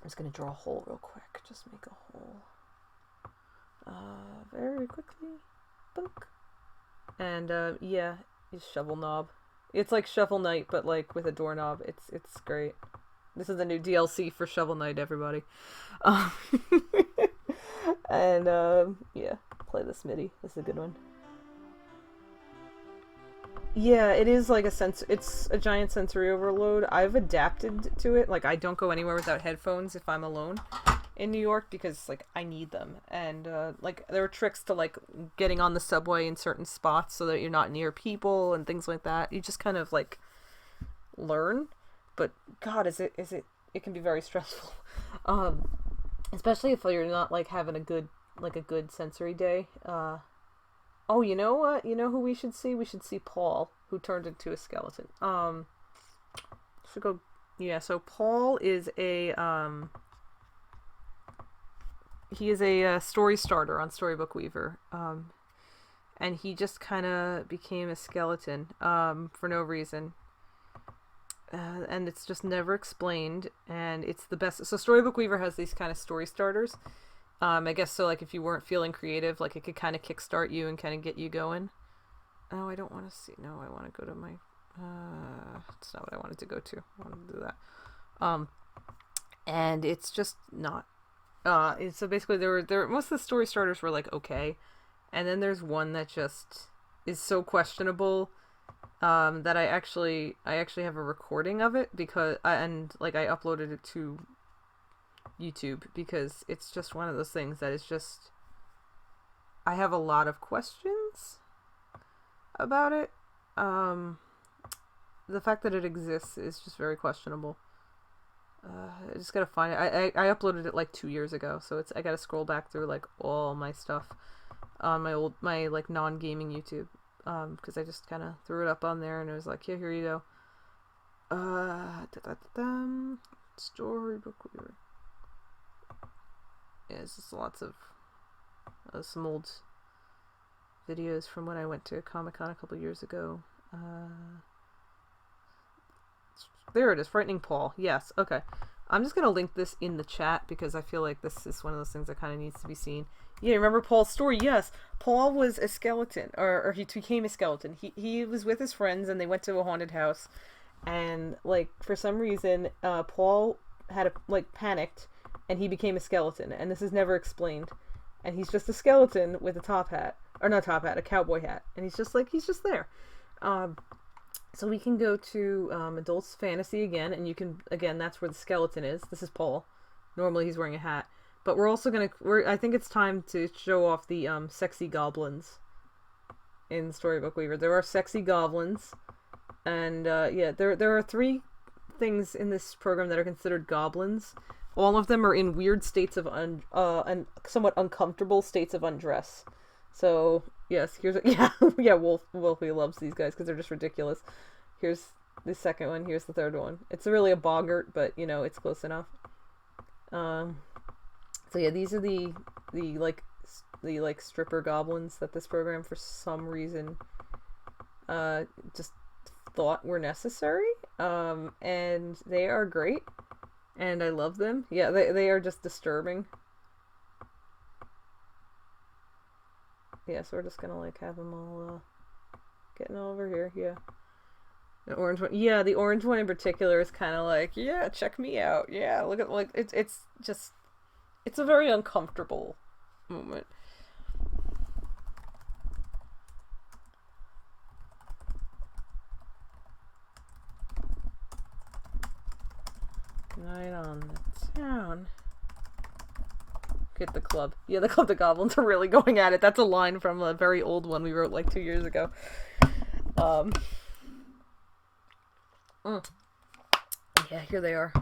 just gonna draw a hole real quick. Just make a hole. Very quickly. Bunk. And, yeah, use shovel knob. It's like Shovel Knight, but, like, with a doorknob. It's great. This is the new DLC for Shovel Knight, everybody. And, yeah, play this MIDI. This is a good one. Yeah, it is like it's a giant sensory overload. I've adapted to it. Like, I don't go anywhere without headphones if I'm alone in New York because, like, I need them. And, like, there are tricks to, like, getting on the subway in certain spots so that you're not near people and things like that. You just kind of, like, learn. But, God, it can be very stressful. Especially if you're not, like, having a good sensory day. Oh, you know what? You know who we should see? We should see Paul, who turned into a skeleton. Should go... Yeah, so Paul is a, he is a story starter on Storybook Weaver. And he just kind of became a skeleton, for no reason. And it's just never explained, and it's the best. So Storybook Weaver has these kind of story starters. I guess so, like, if you weren't feeling creative, like, it could kind of kickstart you and kind of get you going. Oh, I don't want to see. No, I want to go to my... it's not what I wanted to go to. I wanted to do that. And it's just not... so basically, most of the story starters were, like, okay. And then there's one that just is so questionable... that I actually have a recording of it because I uploaded it to YouTube because it's just one of those things that is just I have a lot of questions about it. The fact that it exists is just very questionable. I just gotta find it. I uploaded it like 2 years ago, so I gotta scroll back through like all my stuff on my like non-gaming YouTube. Because I just kind of threw it up on there and it was like, yeah, here you go. Storybook Weaver. Yeah, it's just lots of some old videos from when I went to Comic-Con a couple years ago. There it is, Frightening Paul. Yes, okay. I'm just going to link this in the chat because I feel like this is one of those things that kind of needs to be seen. Yeah, remember Paul's story? Yes, Paul was a skeleton, or he became a skeleton. He was with his friends and they went to a haunted house, and like for some reason, Paul had panicked, and he became a skeleton, and this is never explained. And he's just a skeleton with a top hat, or not top hat, a cowboy hat, and he's just there. So we can go to Adults Fantasy again, and you can that's where the skeleton is. This is Paul. Normally he's wearing a hat. But we're also I think it's time to show off the sexy goblins in Storybook Weaver. There are sexy goblins, and yeah, there are 3 things in this program that are considered goblins. All of them are in weird states of and somewhat uncomfortable states of undress. So yes, here's yeah, Wolfie loves these guys because they're just ridiculous. Here's the second one. Here's the third one. It's really a boggart, but it's close enough. So yeah, these are the stripper goblins that this program for some reason just thought were necessary. And they are great, and I love them. Yeah, they are just disturbing. Yeah, so we're just gonna have them all getting over here. Yeah, the orange one. Yeah, the orange one in particular is kind of like, yeah, check me out. Yeah, look at it's just. It's a very uncomfortable moment. Night on the town. Get the club. Yeah, the club, the goblins are really going at it. That's a line from a very old one we wrote like 2 years ago. Yeah, here they are.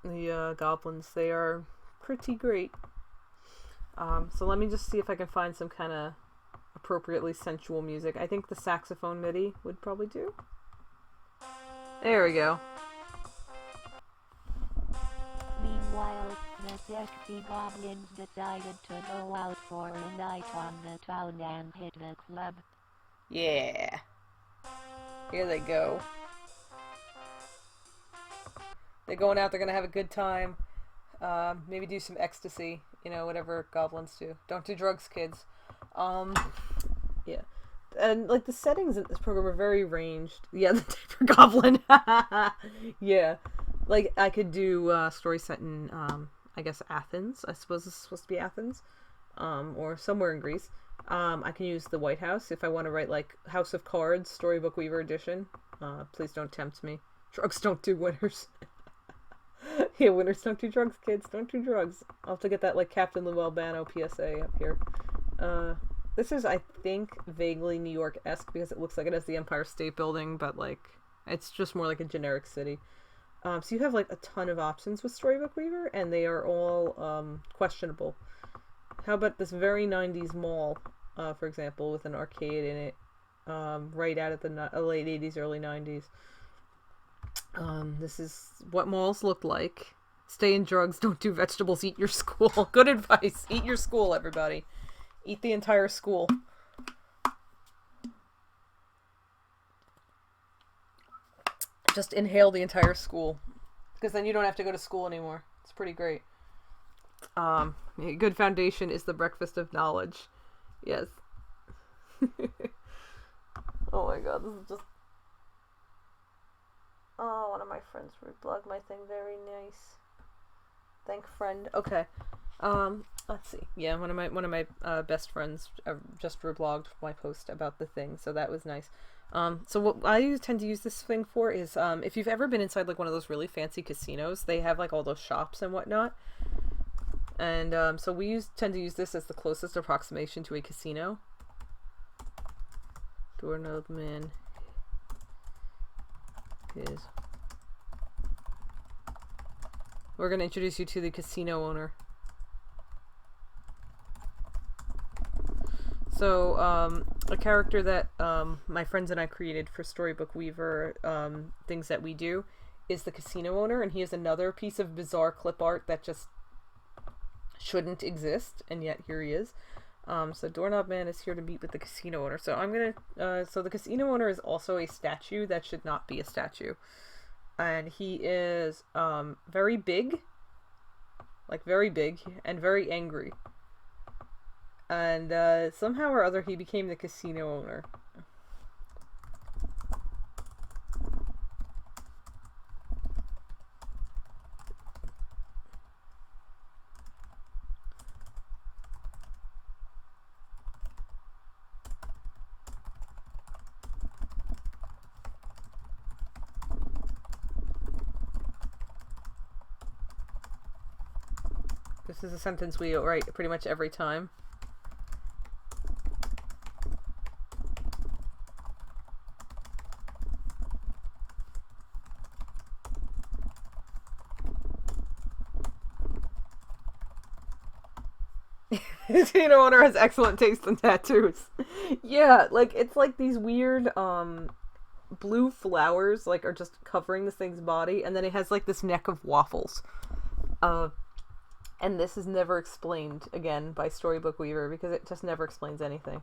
The goblins, they are pretty great. So let me just see if I can find some kind of appropriately sensual music. I think the saxophone MIDI would probably do. There we go.
Meanwhile, the sexy goblins decided to go out for a night on the town and hit the club.
Yeah. Here they go. They're going out, they're gonna have a good time. Maybe do some ecstasy, you know, whatever goblins do. Don't do drugs, kids. Yeah. And, like, the settings in this program are very ranged. Yeah, the Diaper Goblin. Yeah. Like, I could do a story set in, I guess, Athens. I suppose it's supposed to be Athens. Or somewhere in Greece. I can use the White House if I want to write, like, House of Cards, Storybook Weaver edition. Please don't tempt me. Drugs don't do winners. Yeah, winners don't do drugs, kids. Don't do drugs. I'll have to get that, like, Captain Lou Albano PSA up here. This is, I think, vaguely New York-esque because it looks like it has the Empire State Building, but, like, it's just more like a generic city. So you have, like, a ton of options with Storybook Weaver, and they are all questionable. How about this very 90s mall, for example, with an arcade in it, right out at the late 80s, early 90s. This is what malls look like. Stay in drugs, don't do vegetables, eat your school. Good advice. Eat your school, everybody. Eat the entire school. Just inhale the entire school. Because then you don't have to go to school anymore. It's pretty great. A good foundation is the breakfast of knowledge. Yes. Oh my god, this is just... Oh, one of my friends reblogged my thing. Very nice. Thank friend. Okay. Let's see. Yeah, one of my best friends just reblogged my post about the thing, so that was nice. So what I tend to use this thing for is, if you've ever been inside like one of those really fancy casinos, they have like all those shops and whatnot. And so we tend to use this as the closest approximation to a casino. Doorknob Man is. We're going to introduce you to the casino owner. So, a character that my friends and I created for Storybook Weaver, things that we do, is the casino owner, and he has another piece of bizarre clip art that just shouldn't exist, and yet here he is. So Doorknob Man is here to meet with the casino owner. So I'm gonna, so the casino owner is also a statue that should not be a statue. And he is, very big, like very big, and very angry. And, somehow or other he became the casino owner. This is a sentence we write pretty much every time. Casino owner has excellent taste in tattoos. Yeah, like, it's like these weird, blue flowers, like, are just covering this thing's body, and then it has, like, this neck of waffles. And this is never explained, again, by Storybook Weaver, because it just never explains anything.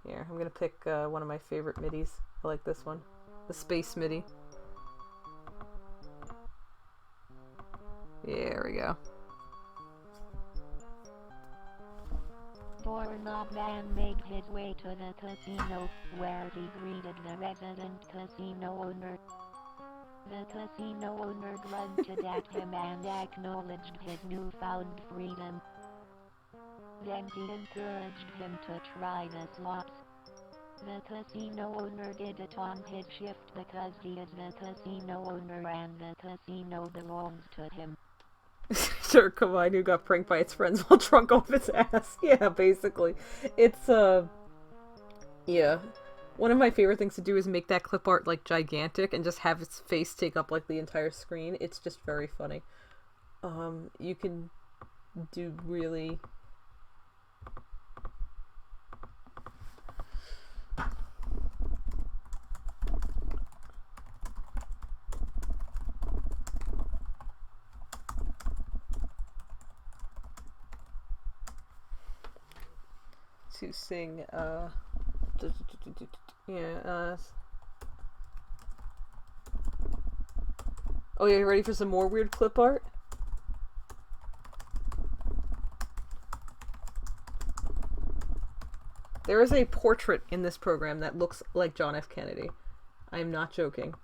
Here, I'm gonna pick, one of my favorite midis. I like this one. The Space MIDI. There we go.
Doorknob Man made his way to the casino, where he greeted the resident casino owner. The casino owner grunted at him and acknowledged his newfound freedom. Then he encouraged him to try the slots. The casino owner did it on his shift because he is the casino owner and the casino belongs to him.
Sure, Kawaii who got pranked by its friends while drunk off its ass. Yeah, basically. It's, yeah. One of my favorite things to do is make that clip art, like, gigantic and just have its face take up, like, the entire screen. It's just very funny. You can do really... to sing, yeah, oh yeah, you ready for some more weird clip art? There is a portrait in this program that looks like John F. Kennedy. I am not joking.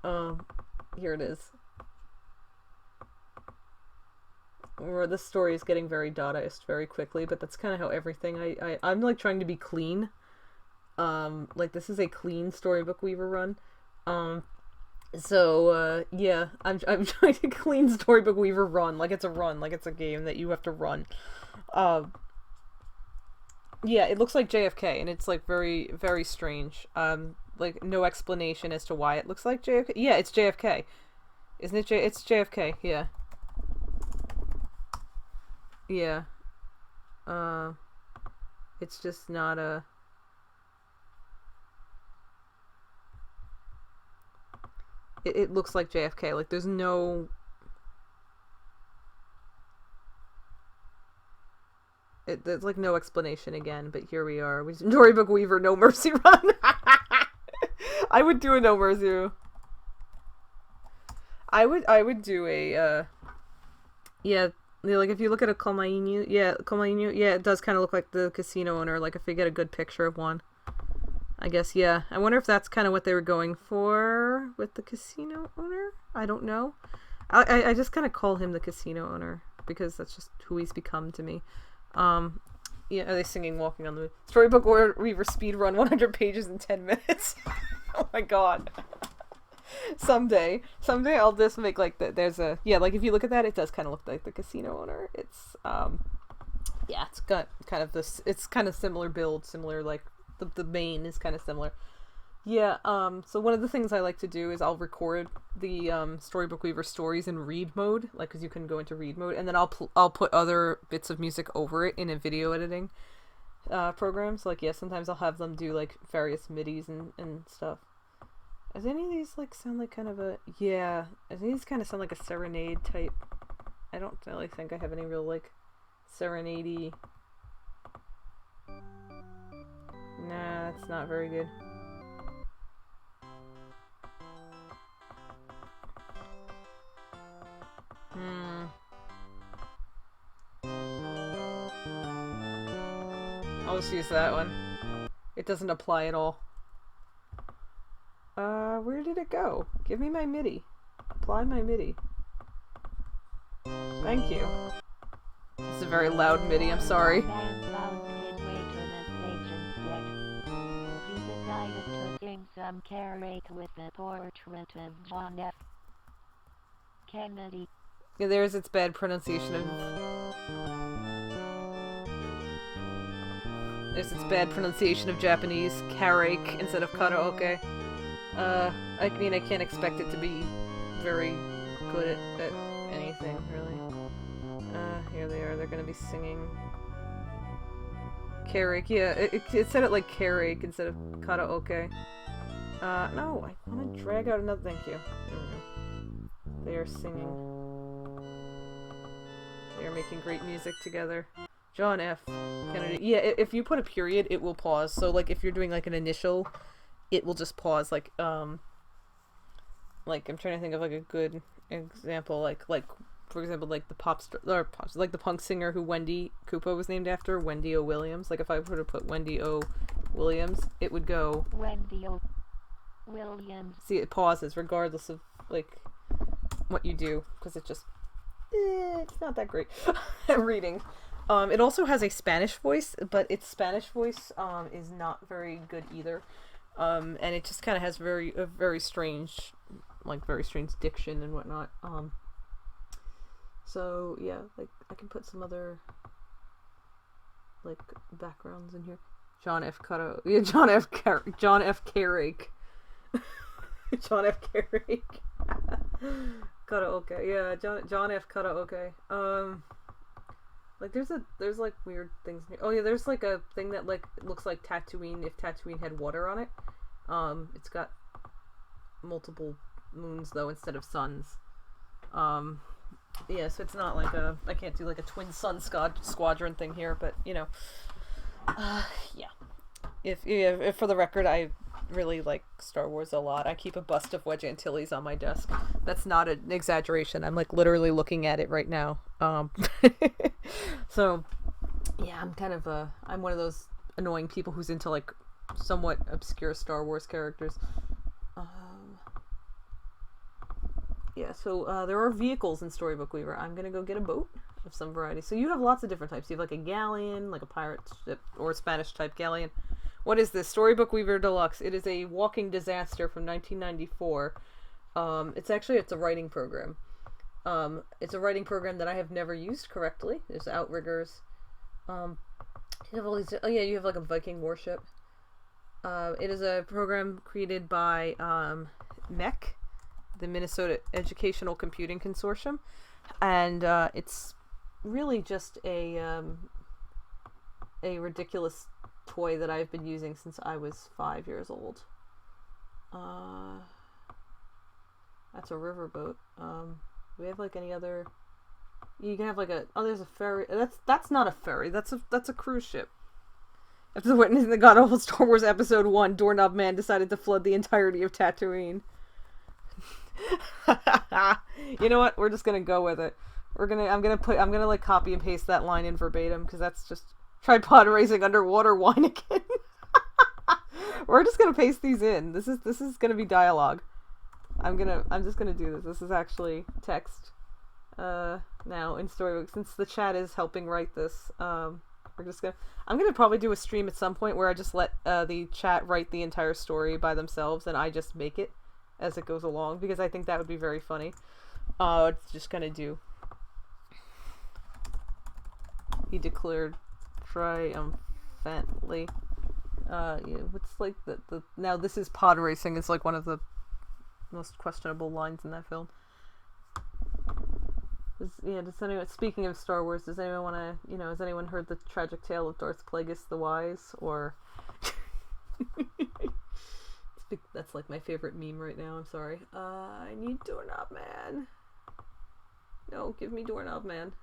Here it is. This story is getting very Dadaist very quickly, but that's kind of how everything I'm like trying to be clean. Like this is a clean Storybook Weaver run. Yeah, I'm trying to clean Storybook Weaver run, like it's a run, like it's a game that you have to run. Yeah, it looks like JFK, and it's like very, very strange. Like no explanation as to why it looks like JFK. Yeah, it's JFK. Isn't it it's JFK, yeah. Yeah. It's just not a... It looks like JFK. Like, there's no... There's, like, no explanation again, but here we are. Storybook Weaver, No Mercy run! I would do a No Mercy. I would do a, yeah, like, if you look at a Komainu, yeah, it does kind of look like the casino owner, like, if we get a good picture of one. I guess, yeah. I wonder if that's kind of what they were going for with the casino owner? I don't know. I just kind of call him the casino owner, because that's just who he's become to me. Yeah, are they singing Walking on the Moon? Storybook Weaver speed run 100 pages in 10 minutes. Oh my god. Someday I'll just make like there's a, yeah, like if you look at that, it does kind of look like the casino owner. It's yeah, it's got kind of this, it's kind of similar build, similar, like the main is kind of similar. Yeah, so one of the things I like to do is I'll record the Storybook Weaver stories in read mode, like, because you can go into read mode, and then I'll put other bits of music over it in a video editing program. So, like, yeah, sometimes I'll have them do, like, various MIDIs and stuff. Does any of these, like, sound like kind of a... Yeah, does any of these kind of sound like a serenade type? I don't really think I have any real, like, serenade-y... Nah, that's not very good. I'll just use that one. It doesn't apply at all. Where did it go? Give me my MIDI. Apply my MIDI. Thank you. It's a very loud MIDI, I'm sorry.
He decided to sing some karaoke with the portrait of John F. Kennedy.
Yeah, there's its bad pronunciation of... There's its bad pronunciation of Japanese. Karaoke instead of karaoke. I mean, I can't expect it to be very good at anything, really. Here they are. They're gonna be singing... Karaoke. Yeah, it said it like karaoke instead of karaoke. No, I want to drag out another... Thank you. There we go. They are singing. They are making great music together. John F. Kennedy. Yeah, if you put a period, it will pause. So, like, if you're doing, like, an initial, it will just pause. Like, I'm trying to think of, like, a good example. Like, for example, like, the like, the punk singer who Wendy Koopa was named after, Wendy O. Williams. Like, if I were to put Wendy O. Williams, it would go...
Wendy O. Williams.
See, it pauses regardless of, like, what you do. Because it just... it's not that great at reading. It also has a Spanish voice, but its Spanish voice is not very good either. And it just kind of has very strange, very strange diction and whatnot. So yeah, like I can put some other backgrounds in here. John F. Cutto, yeah, John F. Carrick, John F. Carrick. Karaoke, yeah, John F. Karaoke. There's weird things. Oh yeah, there's a thing that looks like Tatooine if Tatooine had water on it. It's got multiple moons though instead of suns. Yeah, so it's not I can't do a twin sun squadron thing here, but yeah. If for the record, I really like Star Wars a lot. I keep a bust of Wedge Antilles on my desk. That's not an exaggeration. I'm literally looking at it right now. So yeah, I'm one of those annoying people who's into somewhat obscure Star Wars characters. Yeah, so there are vehicles in Storybook Weaver. I'm gonna go get a boat of some variety. So you have lots of different types. You have a galleon, a pirate ship, or a Spanish type galleon. What is this? Storybook Weaver Deluxe. It is a walking disaster from 1994. It's a writing program. It's a writing program that I have never used correctly. There's outriggers. You have all these. Oh yeah, you have a Viking warship. It is a program created by MEC, the Minnesota Educational Computing Consortium, and it's really just a ridiculous toy that I've been using since I was 5 years old. That's a riverboat. Do we have any other? You can have there's a ferry. That's not a ferry. That's a cruise ship. After witnessing the god awful Star Wars Episode 1, Doorknob Man decided to flood the entirety of Tatooine. You know what? We're just gonna go with it. I'm gonna copy and paste that line in verbatim because that's just tripod racing underwater wine again. We're just gonna paste these in. This is gonna be dialogue. I'm just gonna do this. This is actually text. Now in Storybook, since the chat is helping write this, I'm gonna probably do a stream at some point where I just let the chat write the entire story by themselves and I just make it as it goes along because I think that would be very funny. It's just gonna do. He declared triumphantly. Yeah, what's the now this is pod racing. It's one of the most questionable lines in that film. Does anyone, speaking of Star Wars, does anyone want to, has anyone heard the tragic tale of Darth Plagueis the Wise? Or that's my favorite meme right now. I'm sorry. I need Doorknob Man. No, give me Doorknob Man.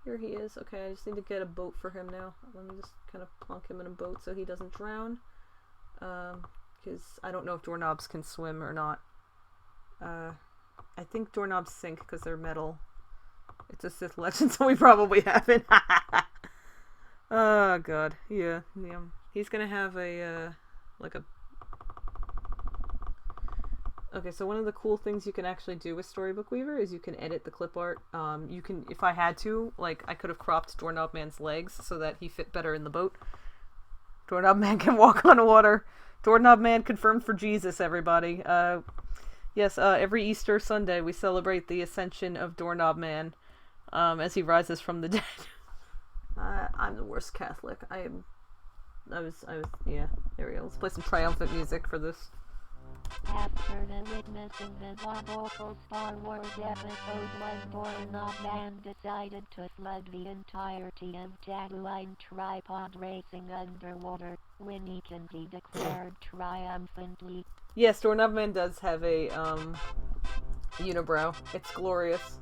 Here he is. Okay, I just need to get a boat for him now. Let me just kind of plonk him in a boat so he doesn't drown. Because I don't know if doorknobs can swim or not. I think doorknobs sink because they're metal. It's a Sith legend, so we probably haven't. Oh god, yeah. He's gonna have Okay, so one of the cool things you can actually do with Storybook Weaver is you can edit the clip art. You can, if I had to, I could have cropped Doorknob Man's legs so that he fit better in the boat. Doorknob Man can walk on water. Doorknob Man confirmed for Jesus, everybody. Yes, every Easter Sunday we celebrate the ascension of Doorknob Man as he rises from the dead. I'm the worst Catholic. Yeah, there we go. Let's play some triumphant music for this.
After the witnessing the god-awful Star Wars Episode 1, Doorknob Man decided to flood the entirety of Tatooine tripod racing underwater. When he declared triumphantly.
Yes, Doorknob Man does have a unibrow. It's glorious.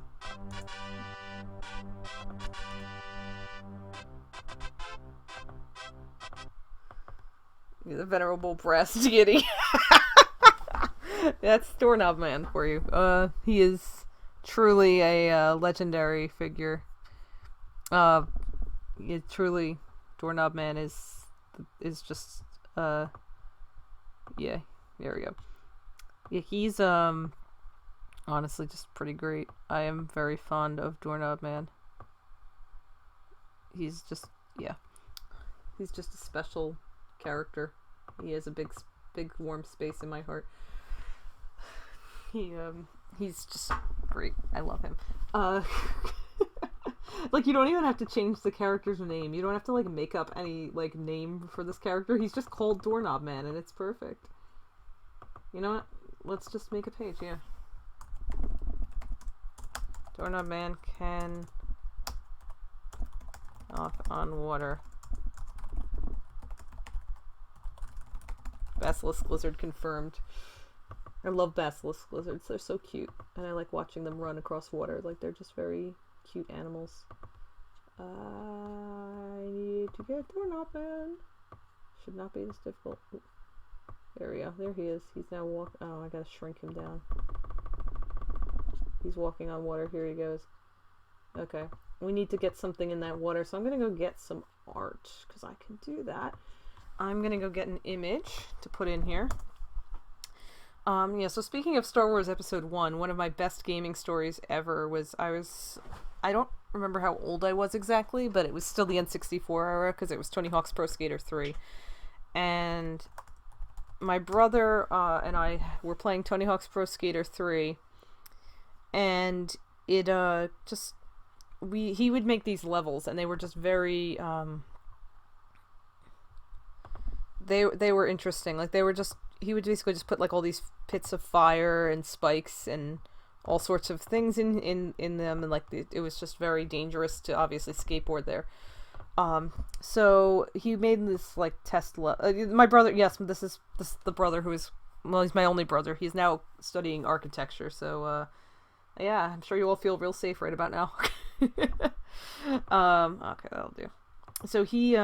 The venerable brass deity. That's Doorknob Man for you. He is truly a legendary figure. Truly, Doorknob Man is just yeah. There we go. Yeah, he's honestly just pretty great. I am very fond of Doorknob Man. He's just, yeah. He's just a special character. He has a big warm space in my heart. He's just great. I love him. Like, you don't even have to change the character's name. You don't have to, like, make up any, like, name for this character. He's just called Doorknob Man, and it's perfect. You know what? Let's just make a page, yeah. Doorknob Man can off on water. Basilisk lizard confirmed. I love basilisk lizards. They're so cute. And I like watching them run across water. Like, they're just very cute animals. I need to get Doorknob Man. Should not be this difficult. There we go. There he is. He's now walking. Oh, I gotta shrink him down. He's walking on water. Here he goes. Okay. We need to get something in that water, so I'm gonna go get some art, because I can do that. I'm gonna go get an image to put in here. Yeah, so speaking of Star Wars Episode 1, one of my best gaming stories ever was, I don't remember how old I was exactly, but it was still the N64 era, because it was Tony Hawk's Pro Skater 3. And my brother and I were playing Tony Hawk's Pro Skater 3, and it he would make these levels, and they were just very they were interesting. Like, he would basically just put, like, all these pits of fire and spikes and all sorts of things in them, and, like, it was just very dangerous to obviously skateboard there. So he made this, like, test my brother, yes, this is the brother who is, well, he's my only brother. He's now studying architecture, so yeah, I'm sure you all feel real safe right about now. Okay, that'll do. So he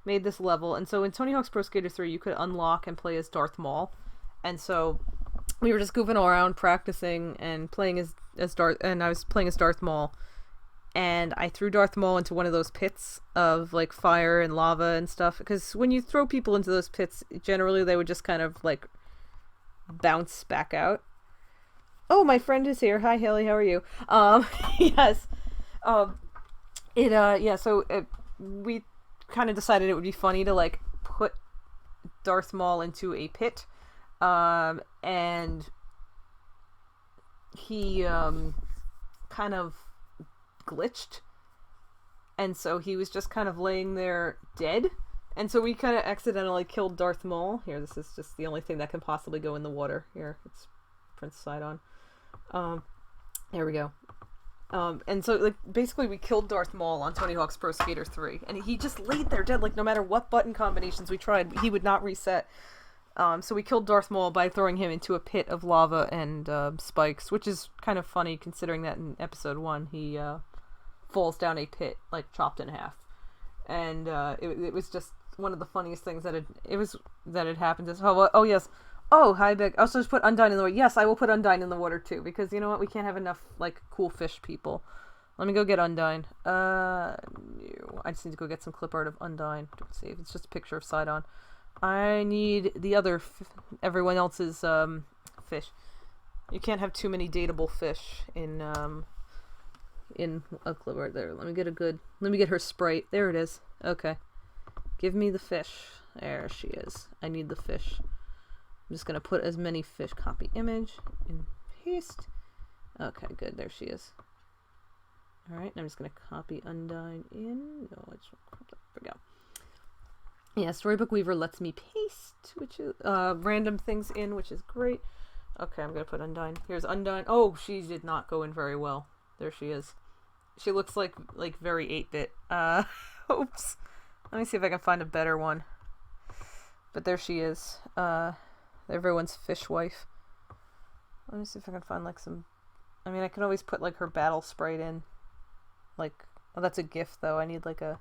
made this level, and so in Tony Hawk's Pro Skater 3 you could unlock and play as Darth Maul, and so we were just goofing around practicing and playing as Darth, and I was playing as Darth Maul, and I threw Darth Maul into one of those pits of, like, fire and lava and stuff, because when you throw people into those pits, generally they would just kind of, like, bounce back out. Oh, my friend is here. Hi, Haley, how are you? Yes. Yeah, so we kind of decided it would be funny to, like, put Darth Maul into a pit, and he kind of glitched, and so he was just kind of laying there dead, and so we kind of accidentally killed Darth Maul. Here, this is just the only thing that can possibly go in the water. Here, it's Prince Sidon. There we go. And so, like, basically we killed Darth Maul on Tony Hawk's Pro Skater 3, and he just laid there dead. Like, no matter what button combinations we tried, he would not reset. So we killed Darth Maul by throwing him into a pit of lava and spikes, which is kind of funny considering that in Episode 1 he falls down a pit, like, chopped in half. And it was just one of the funniest things that had happened. Oh, yes. Oh, hi, Big. Also, just put Undyne in the water. Yes, I will put Undyne in the water, too, because, you know what? We can't have enough, like, cool fish people. Let me go get Undyne. I just need to go get some clip art of Undyne. Don't save. It's just a picture of Sidon. I need the other, everyone else's, fish. You can't have too many dateable fish in a clip art there. Let me get her Sprite. There it is. Okay. Give me the fish. There she is. I need the fish. I'm just going to put as many fish, copy image, and paste. Okay, good. There she is. Alright, I'm just going to copy Undyne in. No, I just want to crop that. There we go. Yeah, Storybook Weaver lets me paste, which is, random things in, which is great. Okay, I'm going to put Undyne. Here's Undyne. Oh, she did not go in very well. There she is. She looks like very 8-bit. Oops. Let me see if I can find a better one. But there she is. Everyone's fish wife. Let me see if I can find, like, some... I mean, I can always put, like, her battle sprite in. Like... Oh, that's a GIF, though. I need, like, a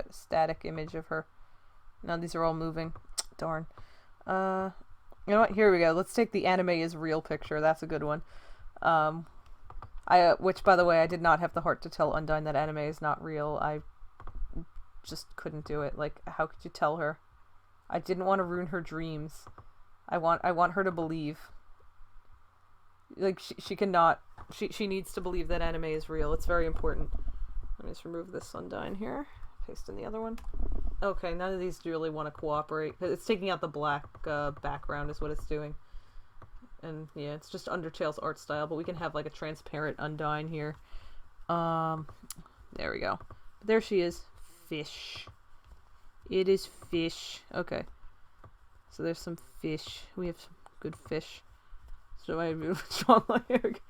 static image of her. Now these are all moving. Darn. You know what? Here we go. Let's take the anime is real picture. That's a good one. Which, by the way, I did not have the heart to tell Undyne that anime is not real. I just couldn't do it. Like, how could you tell her? I didn't want to ruin her dreams. I want her to believe. like, she cannot, she needs to believe that anime is real. It's very important. Let me just remove this Sundyne here. Paste in the other one. Okay, none of these really want to cooperate. It's taking out the black background is what it's doing. And yeah, it's just Undertale's art style, but we can have like a transparent Undyne here. There we go. There she is. Fish. It is fish. Okay. So there's some fish. We have some good fish. So I move strong like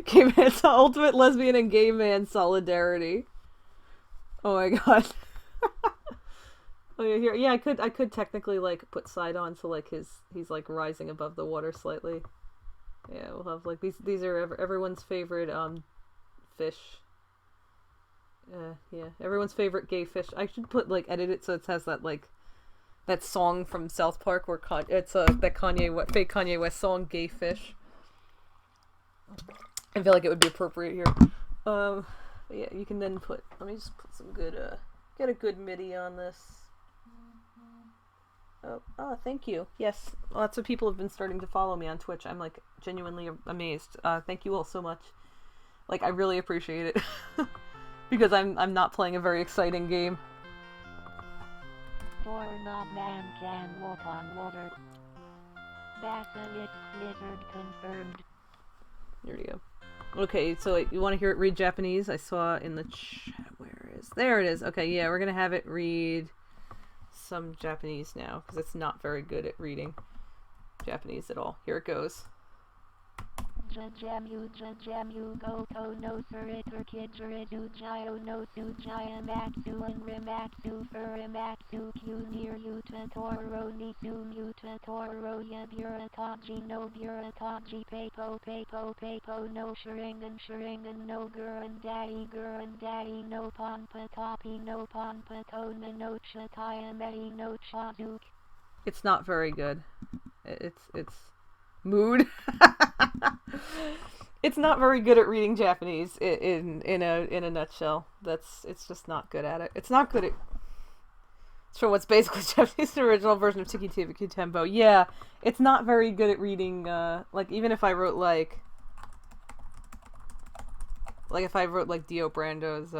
gay man, ultimate lesbian and gay man solidarity. Oh my god. Oh yeah, here. Yeah, I could technically like put side on so like he's like rising above the water slightly. Yeah, we'll have like these are everyone's favorite fish. Yeah, everyone's favorite gay fish. I should put like edit it so it has that like that song from South Park where it's that fake Kanye West song "Gay Fish." I feel like it would be appropriate here. Yeah, you can then put. Let me just put some good get a good MIDI on this. Oh, thank you. Yes, lots of people have been starting to follow me on Twitch. I'm like genuinely amazed. Thank you all so much. Like I really appreciate it. Because I'm not playing a very exciting game.
Doorknob Man can walk on water. Basilisk lizard confirmed.
There you go. Okay, so you want to hear it read Japanese? I saw in the chat. Where is? There it is. Okay, yeah, we're gonna have it read some Japanese now because it's not very good at reading Japanese at all. Here it goes.
Jajamu goto no suritur kidjuridu jio no sujaya matsu and rimatsu furimatsu q near yuta toro nisu muta toro yaburataji no burataji pepo no sharingan no guran daddy no ponpa topi no ponpa tona no chataya meri no chazuk.
It's not very good. It's mood. It's not very good at reading Japanese in a nutshell. It's just not good at it. It's not good at for what's basically Japanese the original version of Tiki Tiki Tembo. Yeah, it's not very good at reading like even if I wrote like if I wrote like Dio Brando's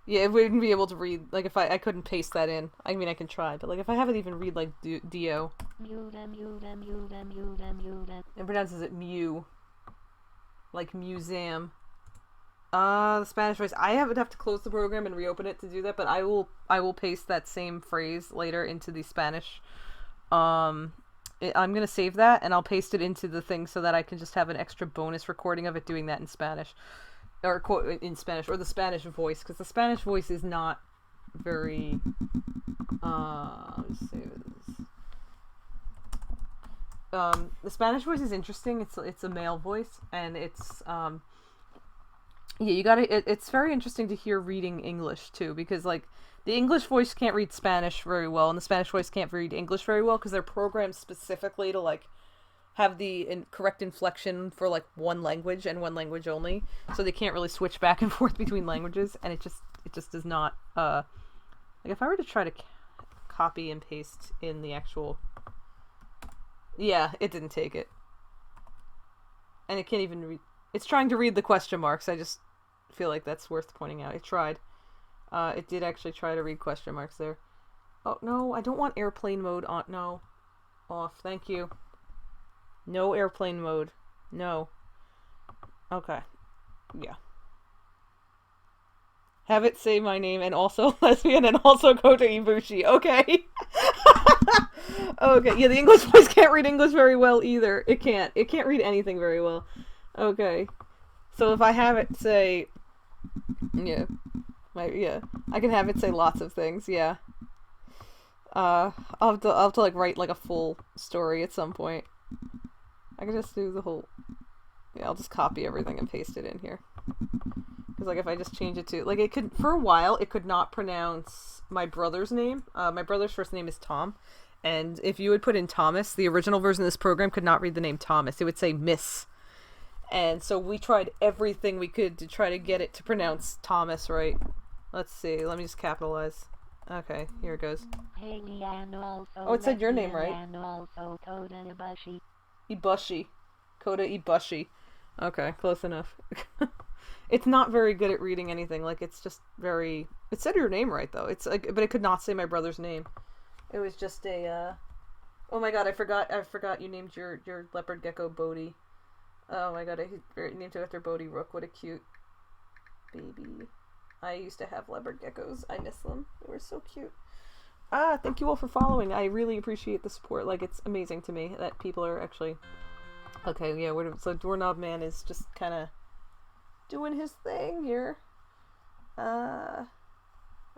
yeah, it wouldn't be able to read, like, if I couldn't paste that in. I mean, I can try, but, like, if I have it even read, like, Dio. It pronounces it Mew. Like, museum. The Spanish voice. I would have to close the program and reopen it to do that, but I will paste that same phrase later into the Spanish. I'm gonna save that, and I'll paste it into the thing so that I can just have an extra bonus recording of it doing that in Spanish. Or in Spanish, or the Spanish voice, because the Spanish voice is not very, let's see this. The Spanish voice is interesting. It's a male voice, and it's, yeah, it's very interesting to hear reading English, too, because, like, the English voice can't read Spanish very well, and the Spanish voice can't read English very well, because they're programmed specifically to, like, have the correct inflection for like one language and one language only, so they can't really switch back and forth between languages, and it just does not like if I were to try to copy and paste in the actual, yeah, it didn't take it, and it can't even read. It's trying to read the question marks. I just feel like that's worth pointing out. It tried. It did actually try to read question marks there. Oh no, I don't want airplane mode on. No, off. Thank you. No airplane mode. No. Okay. Yeah. Have it say my name and also lesbian and also go to Ibushi. Okay. Okay. Yeah, the English voice can't read English very well either. It can't. It can't read anything very well. Okay. So if I have it say... Yeah. I can have it say lots of things. Yeah. I'll have to like write like a full story at some point. I can just do the whole... Yeah, I'll just copy everything and paste it in here. Because, like, if I just change it to... Like, it could... For a while, it could not pronounce my brother's name. My brother's first name is Tom. And if you would put in Thomas, the original version of this program could not read the name Thomas. It would say Miss. And so we tried everything we could to try to get it to pronounce Thomas right. Let's see. Let me just capitalize. Okay, here it goes. Oh, it said your name right. Ibushi. Kota Ibushi. Okay, close enough. It's not very good at reading anything. Like, it's just very... It said your name right, though. It's like, but it could not say my brother's name. It was just a, Oh my god, I forgot you named your leopard gecko Bodhi. Oh my god, I named it after Bodhi Rook. What a cute baby. I used to have leopard geckos. I miss them. They were so cute. Thank you all for following. I really appreciate the support. Like, it's amazing to me that people are actually... Okay, yeah, so Doorknob Man is just kind of doing his thing here. I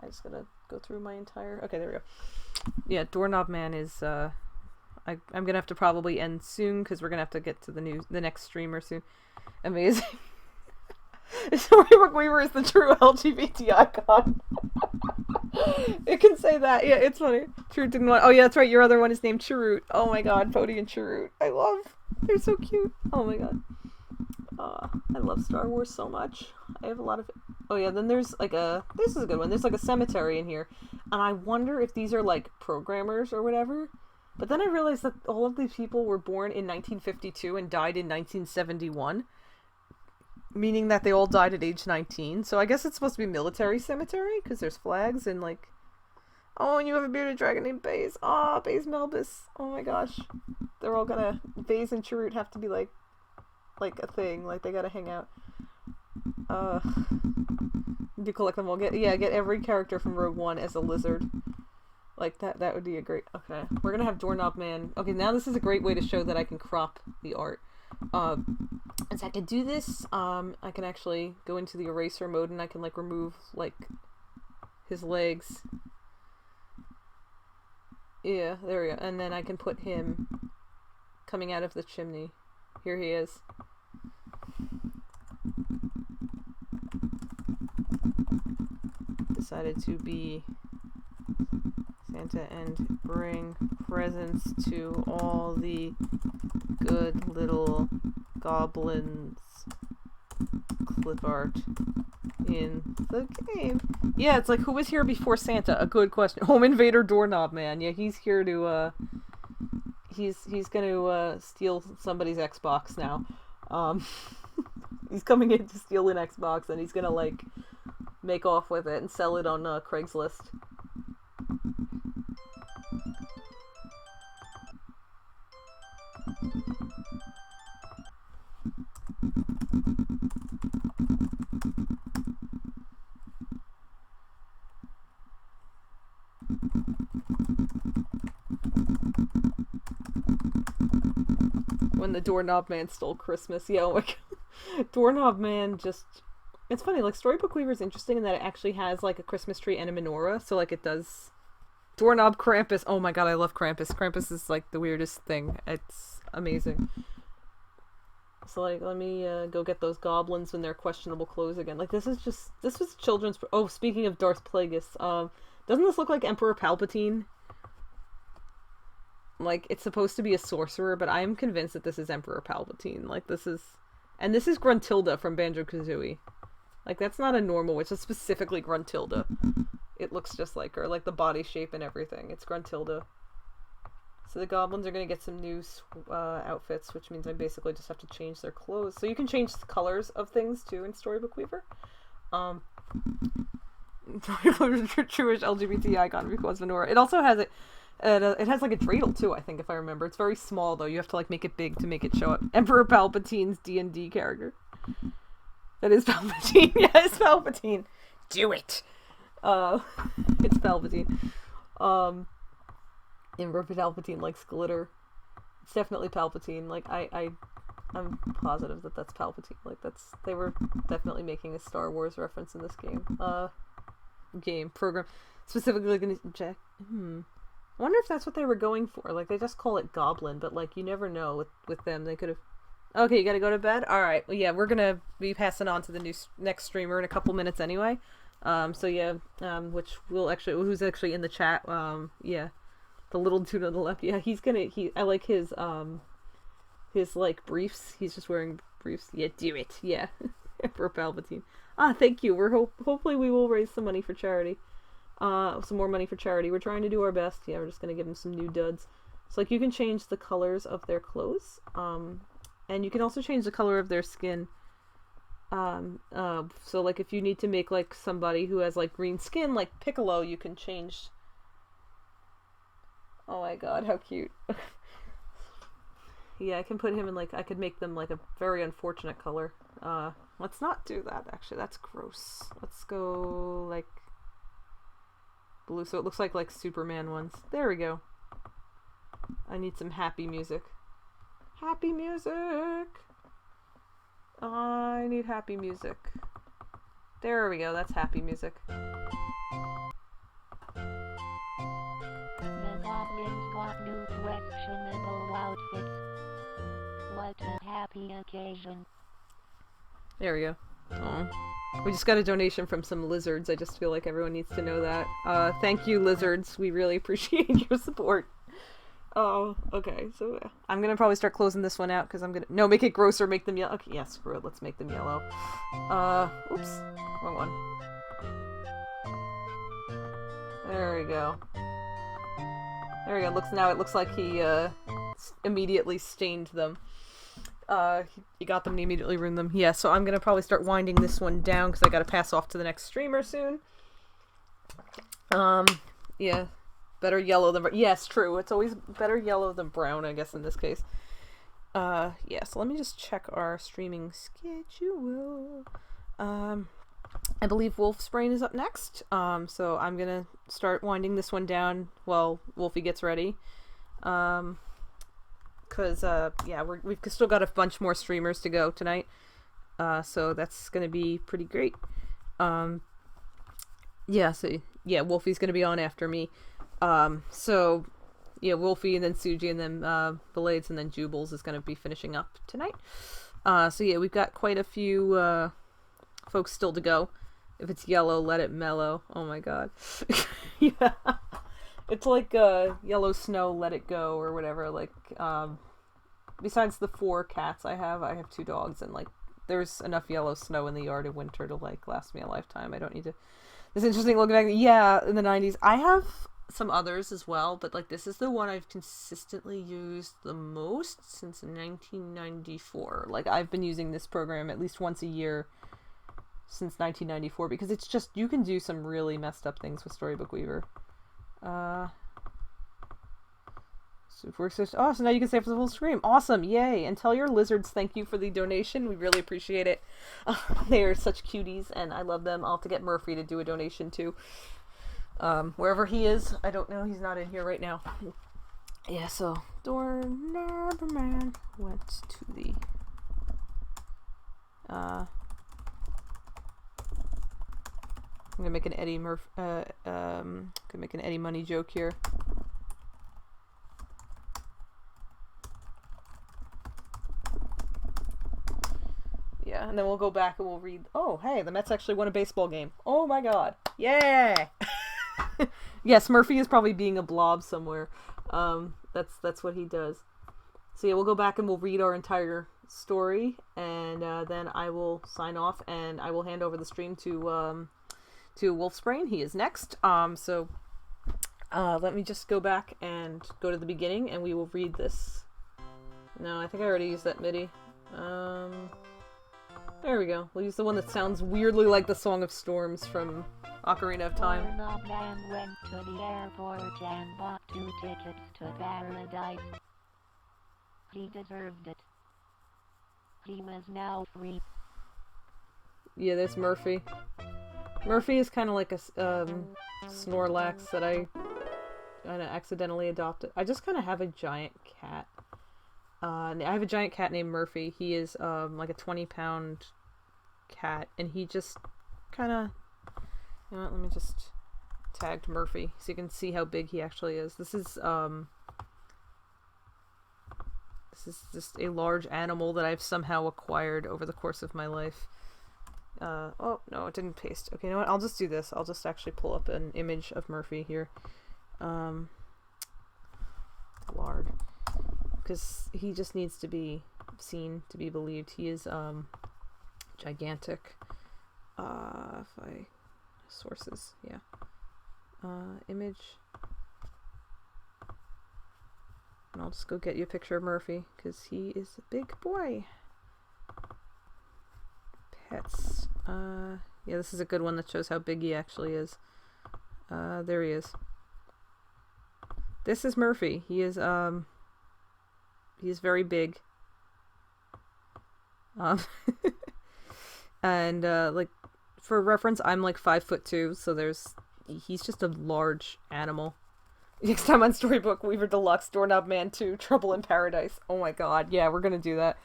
just gotta go through my entire... Okay, there we go. Yeah, Doorknob Man is, I'm gonna have to probably end soon, because we're gonna have to get to the next streamer soon. Amazing. Storybook Weaver is the true LGBT icon. It can say that. Yeah, it's funny. Chirrut didn't want... Oh yeah, that's right, your other one is named Chirrut. Oh my god, Bodhi and Chirrut. I love... They're so cute. Oh my god. I love Star Wars so much. I have a lot of... Oh yeah, then there's like a... This is a good one. There's like a cemetery in here. And I wonder if these are like programmers or whatever. But then I realized that all of these people were born in 1952 and died in 1971. Meaning that they all died at age 19. So I guess it's supposed to be military cemetery, because there's flags and like... Oh, and you have a bearded dragon named Baze. Ah, Baze Melbus. Oh my gosh. They're all gonna... Baze and Chirrut have to be like a thing. Like, they gotta hang out. You collect them all. Get every character from Rogue One as a lizard. Like, that would be a great... Okay. We're gonna have Doorknob Man. Okay, now this is a great way to show that I can crop the art. And so I can do this, I can actually go into the eraser mode and I can, like, remove, like, his legs. Yeah, there we go. And then I can put him coming out of the chimney. Here he is. Decided to be Santa and bring presents to all the good little goblins. Clip art in the game. Yeah, it's like, who was here before Santa? A good question. Home Invader Doorknob Man. Yeah, he's here to, he's gonna, steal somebody's Xbox now. He's coming in to steal an Xbox, and he's gonna, like, make off with it and sell it on, Craigslist. When the Doorknob Man stole Christmas. Yeah, oh my god. Doorknob Man just... It's funny, like, Storybook Weaver is interesting in that it actually has, like, a Christmas tree and a menorah, so, like, it does... Doorknob Krampus. Oh my god, I love Krampus. Krampus is, like, the weirdest thing. It's amazing. So, like, let me, go get those goblins in their questionable clothes again. Like, this was children's... Oh, speaking of Darth Plagueis, doesn't this look like Emperor Palpatine? Like, it's supposed to be a sorcerer, but I am convinced that this is Emperor Palpatine. Like, this is... And this is Gruntilda from Banjo-Kazooie. Like, that's not a normal witch. It's specifically Gruntilda. It looks just like her. Like, the body shape and everything. It's Gruntilda. So the goblins are going to get some new outfits, which means I basically just have to change their clothes. So you can change the colors of things, too, in Storybook Weaver. Truish LGBT icon because Venora. It also has it has like a dreidel too, I think, if I remember. It's very small though. You have to like make it big to make it show up. Emperor Palpatine's D&D character. That is Palpatine. Yeah, it's Palpatine. Do it. It's Palpatine. Emperor Palpatine likes glitter. It's definitely Palpatine. Like I'm positive that that's Palpatine. Like they were definitely making a Star Wars reference in this game. Program. Specifically gonna check. I wonder if that's what they were going for. Like, they just call it Goblin, but, like, you never know with them. They could have... Okay, you gotta go to bed? Alright, well, yeah, we're gonna be passing on to the next streamer in a couple minutes anyway. So, yeah, which will actually... Who's actually in the chat? Yeah. The little dude on the left. Yeah, he's gonna... I like his, like, briefs. He's just wearing briefs. Yeah, do it. Yeah. For Palpatine. Thank you. Hopefully we will raise some money for charity. Some more money for charity. We're trying to do our best. Yeah, we're just gonna give him some new duds. So like you can change the colors of their clothes, and you can also change the color of their skin. So like if you need to make like somebody who has like green skin, like Piccolo, you can change. Oh my god, how cute. Yeah, I can put him in like, I could make them like a very unfortunate color. Let's not do that, actually. That's gross. Let's go like blue, so it looks like Superman ones. There we go. I need some happy music. Happy music! I need happy music. There we go, that's happy music.
The goblins got new questionable outfits. What a happy occasion.
There we go. Oh. We just got a donation from some lizards. I just feel like everyone needs to know that. Thank you, lizards. We really appreciate your support. Oh, okay. So I'm gonna probably start closing this one out because I'm gonna make it grosser, make them yellow. Okay, yeah, screw it. Let's make them yellow. Oops, wrong one. There we go. There we go. It looks like he immediately stained them. He got them and he immediately ruined them. Yeah, so I'm gonna probably start winding this one down because I gotta pass off to the next streamer soon. Yeah. Better yellow than... Yes, true. It's always better yellow than brown, I guess, in this case. Yeah, so let me just check our streaming schedule. I believe Wolf's Brain is up next. So I'm gonna start winding this one down while Wolfie gets ready. Cause, yeah, we've still got a bunch more streamers to go tonight. So that's gonna be pretty great. Yeah, so, yeah, Wolfie's gonna be on after me. So, yeah, Wolfie and then Suji and then, Blades and then Jubles is going to be finishing up tonight. So yeah, we've got quite a few, folks still to go. If it's yellow, let it mellow. Oh my god. Yeah. It's like, yellow snow, let it go, or whatever, like, besides the 4 cats I have 2 dogs, and, like, there's enough yellow snow in the yard in winter to, like, last me a lifetime. I don't need to... It's interesting looking back, yeah, in the 90s. I have some others as well, but like this is the one I've consistently used the most since 1994. Like I've been using this program at least once a year since 1994 because it's just, you can do some really messed up things with Storybook Weaver. So now you can stay for the full stream. Awesome, yay! And tell your lizards thank you for the donation. We really appreciate it. They are such cuties, and I love them. I'll have to get Murphy to do a donation too. Wherever he is, I don't know. He's not in here right now. Yeah, so Doorknob Man went to the I'm gonna make an Eddie Money joke here. Yeah, and then we'll go back and we'll read. Oh, hey, the Mets actually won a baseball game. Oh my god. Yay! Yes, Murphy is probably being a blob somewhere. That's what he does. So yeah, we'll go back and we'll read our entire story, and then I will sign off, and I will hand over the stream to Wolf's Brain. He is next. So let me just go back and go to the beginning, and we will read this. No, I think I already used that MIDI. There we go. We'll use the one that sounds weirdly like the Song of Storms from Ocarina of Time.
Doorknob Man went to the airport and bought 2 tickets to paradise. He deserved it. He was now free.
Yeah, there's Murphy. Murphy is kind of like a Snorlax that I accidentally adopted. I just kind of have a giant cat. I have a giant cat named Murphy. He is like a 20-pound cat, and he just kind of... You know what, let me just tag Murphy so you can see how big he actually is. This is just a large animal that I've somehow acquired over the course of my life. Oh, no, it didn't paste. Okay, you know what? I'll just do this. I'll just actually pull up an image of Murphy here. Lard. Because he just needs to be seen to be believed. He is, gigantic. Sources, yeah. Image. And I'll just go get you a picture of Murphy, because he is a big boy. Pets. Yeah, this is a good one that shows how big he actually is. There he is. This is Murphy. He is very big. And, like, for reference, I'm like 5'2", so he's just a large animal. Next time on Storybook, Weaver Deluxe, Doorknob Man 2, Trouble in Paradise. Oh my god, yeah, we're gonna do that.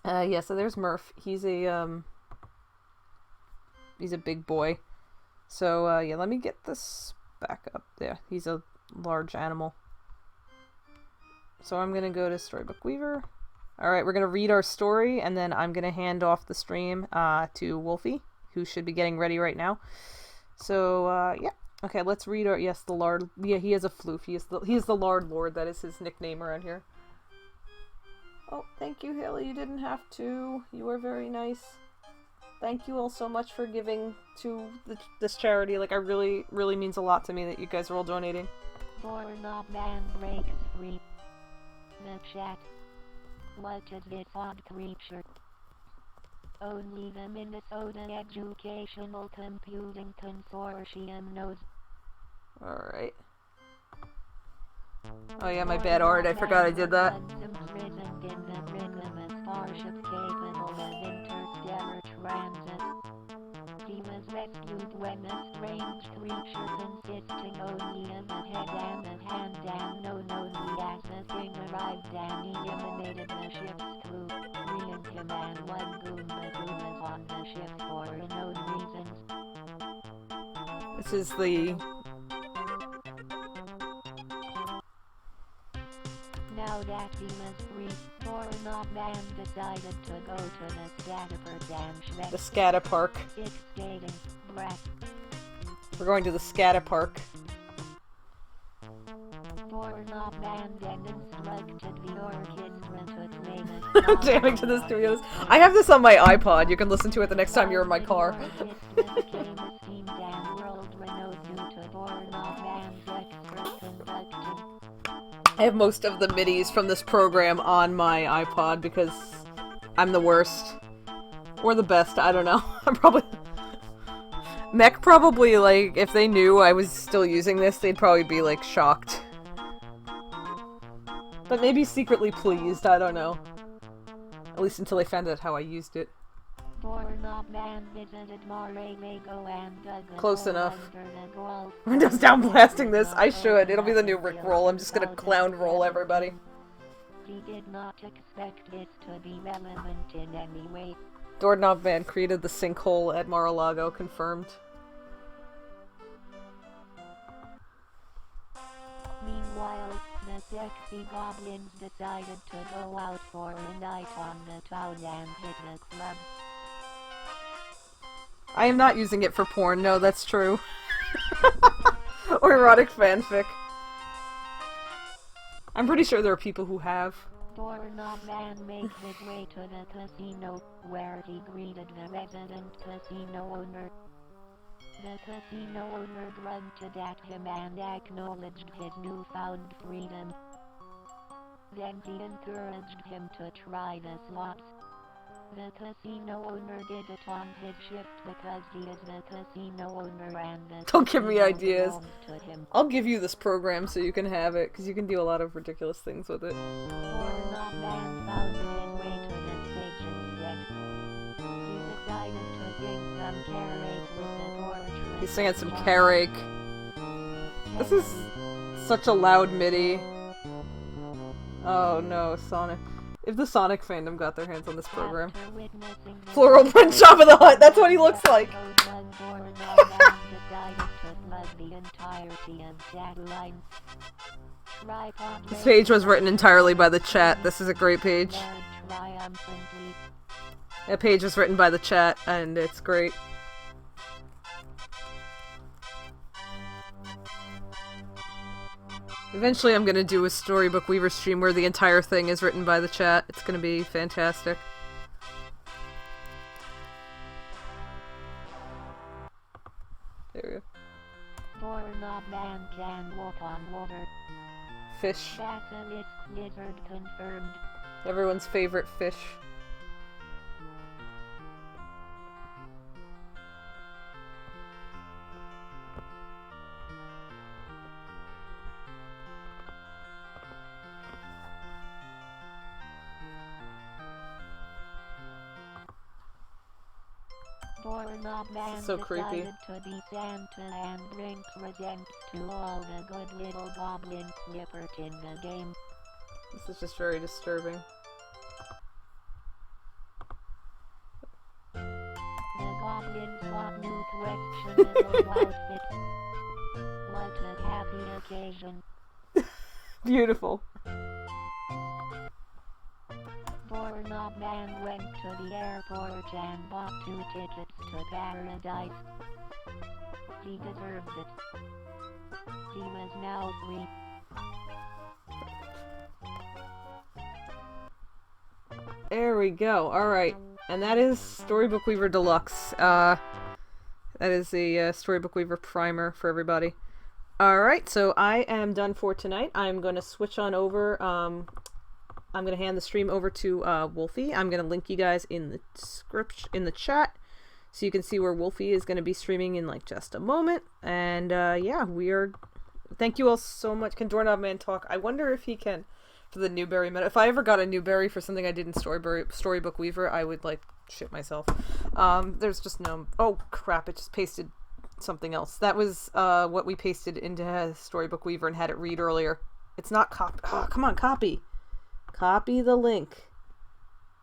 Yeah, so there's Murph. He's a big boy. So, yeah, let me get this back up there. He's a large animal. So I'm gonna go to Storybook Weaver. Alright, we're gonna read our story, and then I'm gonna hand off the stream, to Wolfie, who should be getting ready right now. So, yeah. Okay, let's read our, yes, the Lard, yeah, he is a floof, he is the Lard Lord, that is his nickname around here. Oh, thank you, Haley, you didn't have to, you were very nice. Thank you all so much for giving to this charity, like, I really means a lot to me that you guys are all donating.
Doorknob Man breaks free. The chat. What is this odd creature? Only the Minnesota Educational Computing Consortium knows.
Alright. Oh yeah, my bad art, I forgot I did that.
Imprisoned in the ring of a starship capable of interstellar transit. He was rescued when a strange creature consisting only of a head and a hand and known only as a thing arrived and eliminated the ship's crew, freeing him and one Goomba who was on the ship for unknown reasons.
This is the...
Now that he was free, Doorknob Man decided to go to the Scatterpark and Shrek.
The Scatterpark.
It's skating, brat.
We're going to the Scatterpark.
Doorknob Man then instructed the orchestra to play the
Jamming to the studios. I have this on my iPod. You can listen to it the next time you're in my car.
became esteemed and world-renowned due to Doorknob Man's expert conducting.
I have most of the MIDIs from this program on my iPod because I'm the worst. Or the best, I don't know. I'm probably... Mech probably, like, if they knew I was still using this, they'd probably be, like, shocked. But maybe secretly pleased, I don't know. At least until they found out how I used it.
Doorknob Man visited Mar-a-Lago and dug a
Close
hole
enough.
under the golf
I'm just down blasting this. I should. It'll be the new Rick roll. I'm just gonna clown roll everybody.
He did not expect it to be relevant in any way.
Doorknob Man created the sinkhole at Mar-a-Lago, confirmed.
Meanwhile, the sexy goblins decided to go out for a night on the town and hit the club.
I am not using it for porn, no, that's true. Or erotic fanfic. I'm pretty sure there are people who have.
Doorknob Man made his way to the casino, where he greeted the resident casino owner. The casino owner grunted at him and acknowledged his newfound freedom. Then he encouraged him to try the slots. The casino owner did it on his shift because he is the casino owner and the
Don't give me
casino
ideas.
belonged to him.
I'll give you this program so you can have it, because you can do a lot of ridiculous things with it.
Doorknob Man found his way to the stage instead. He decided to sing some carrake with the orchestra.
He's singing some carrake. This is such a loud MIDI. Oh no, Sonic. If the Sonic fandom got their hands on this program. Floral print Job of the Hut, that's what he looks like! This page was written entirely by the chat. This is a great page. That page was written by the chat, and it's great. Eventually I'm gonna do a Storybook Weaver stream where the entire thing is written by the chat. It's gonna be fantastic. There we go.
Doorknob Man can walk on water.
Fish.
Basilisk lizard confirmed.
Everyone's favorite fish.
Doorknob Man
So creepy.
decided to be Santa and bring presents to all the good little goblin slippers in the game.
This is just very disturbing.
The goblins got new questionable outfits. What a happy occasion.
Beautiful.
Doorknob Man went to the airport and bought 2 tickets to paradise. He deserved it. He was now free.
There we go. Alright. And that is Storybook Weaver Deluxe. That is a Storybook Weaver primer for everybody. Alright, so I am done for tonight. I'm going to switch on over. I'm going to hand the stream over to Wolfie. I'm going to link you guys in the in the chat so you can see where Wolfie is going to be streaming in like just a moment. And yeah, thank you all so much. Can Doorknob Man talk? I wonder if he can for the Newberry meta. If I ever got a Newberry for something I did in Storybook Weaver, I would like shit myself. There's just no... Oh crap, it just pasted something else. That was what we pasted into Storybook Weaver and had it read earlier. It's not copy. Oh, come on, copy. Copy the link.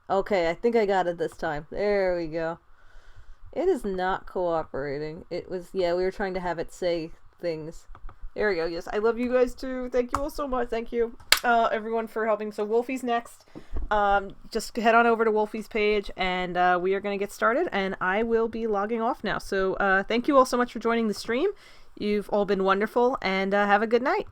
Okay, I think I got it this time. There we go. It is not cooperating. It was, yeah, we were trying to have it say things. There we go. Yes, I love you guys too. Thank you all so much. Thank you, everyone, for helping. So Wolfie's next. Just head on over to Wolfie's page, and we are going to get started, and I will be logging off now. So thank you all so much for joining the stream. You've all been wonderful, and have a good night.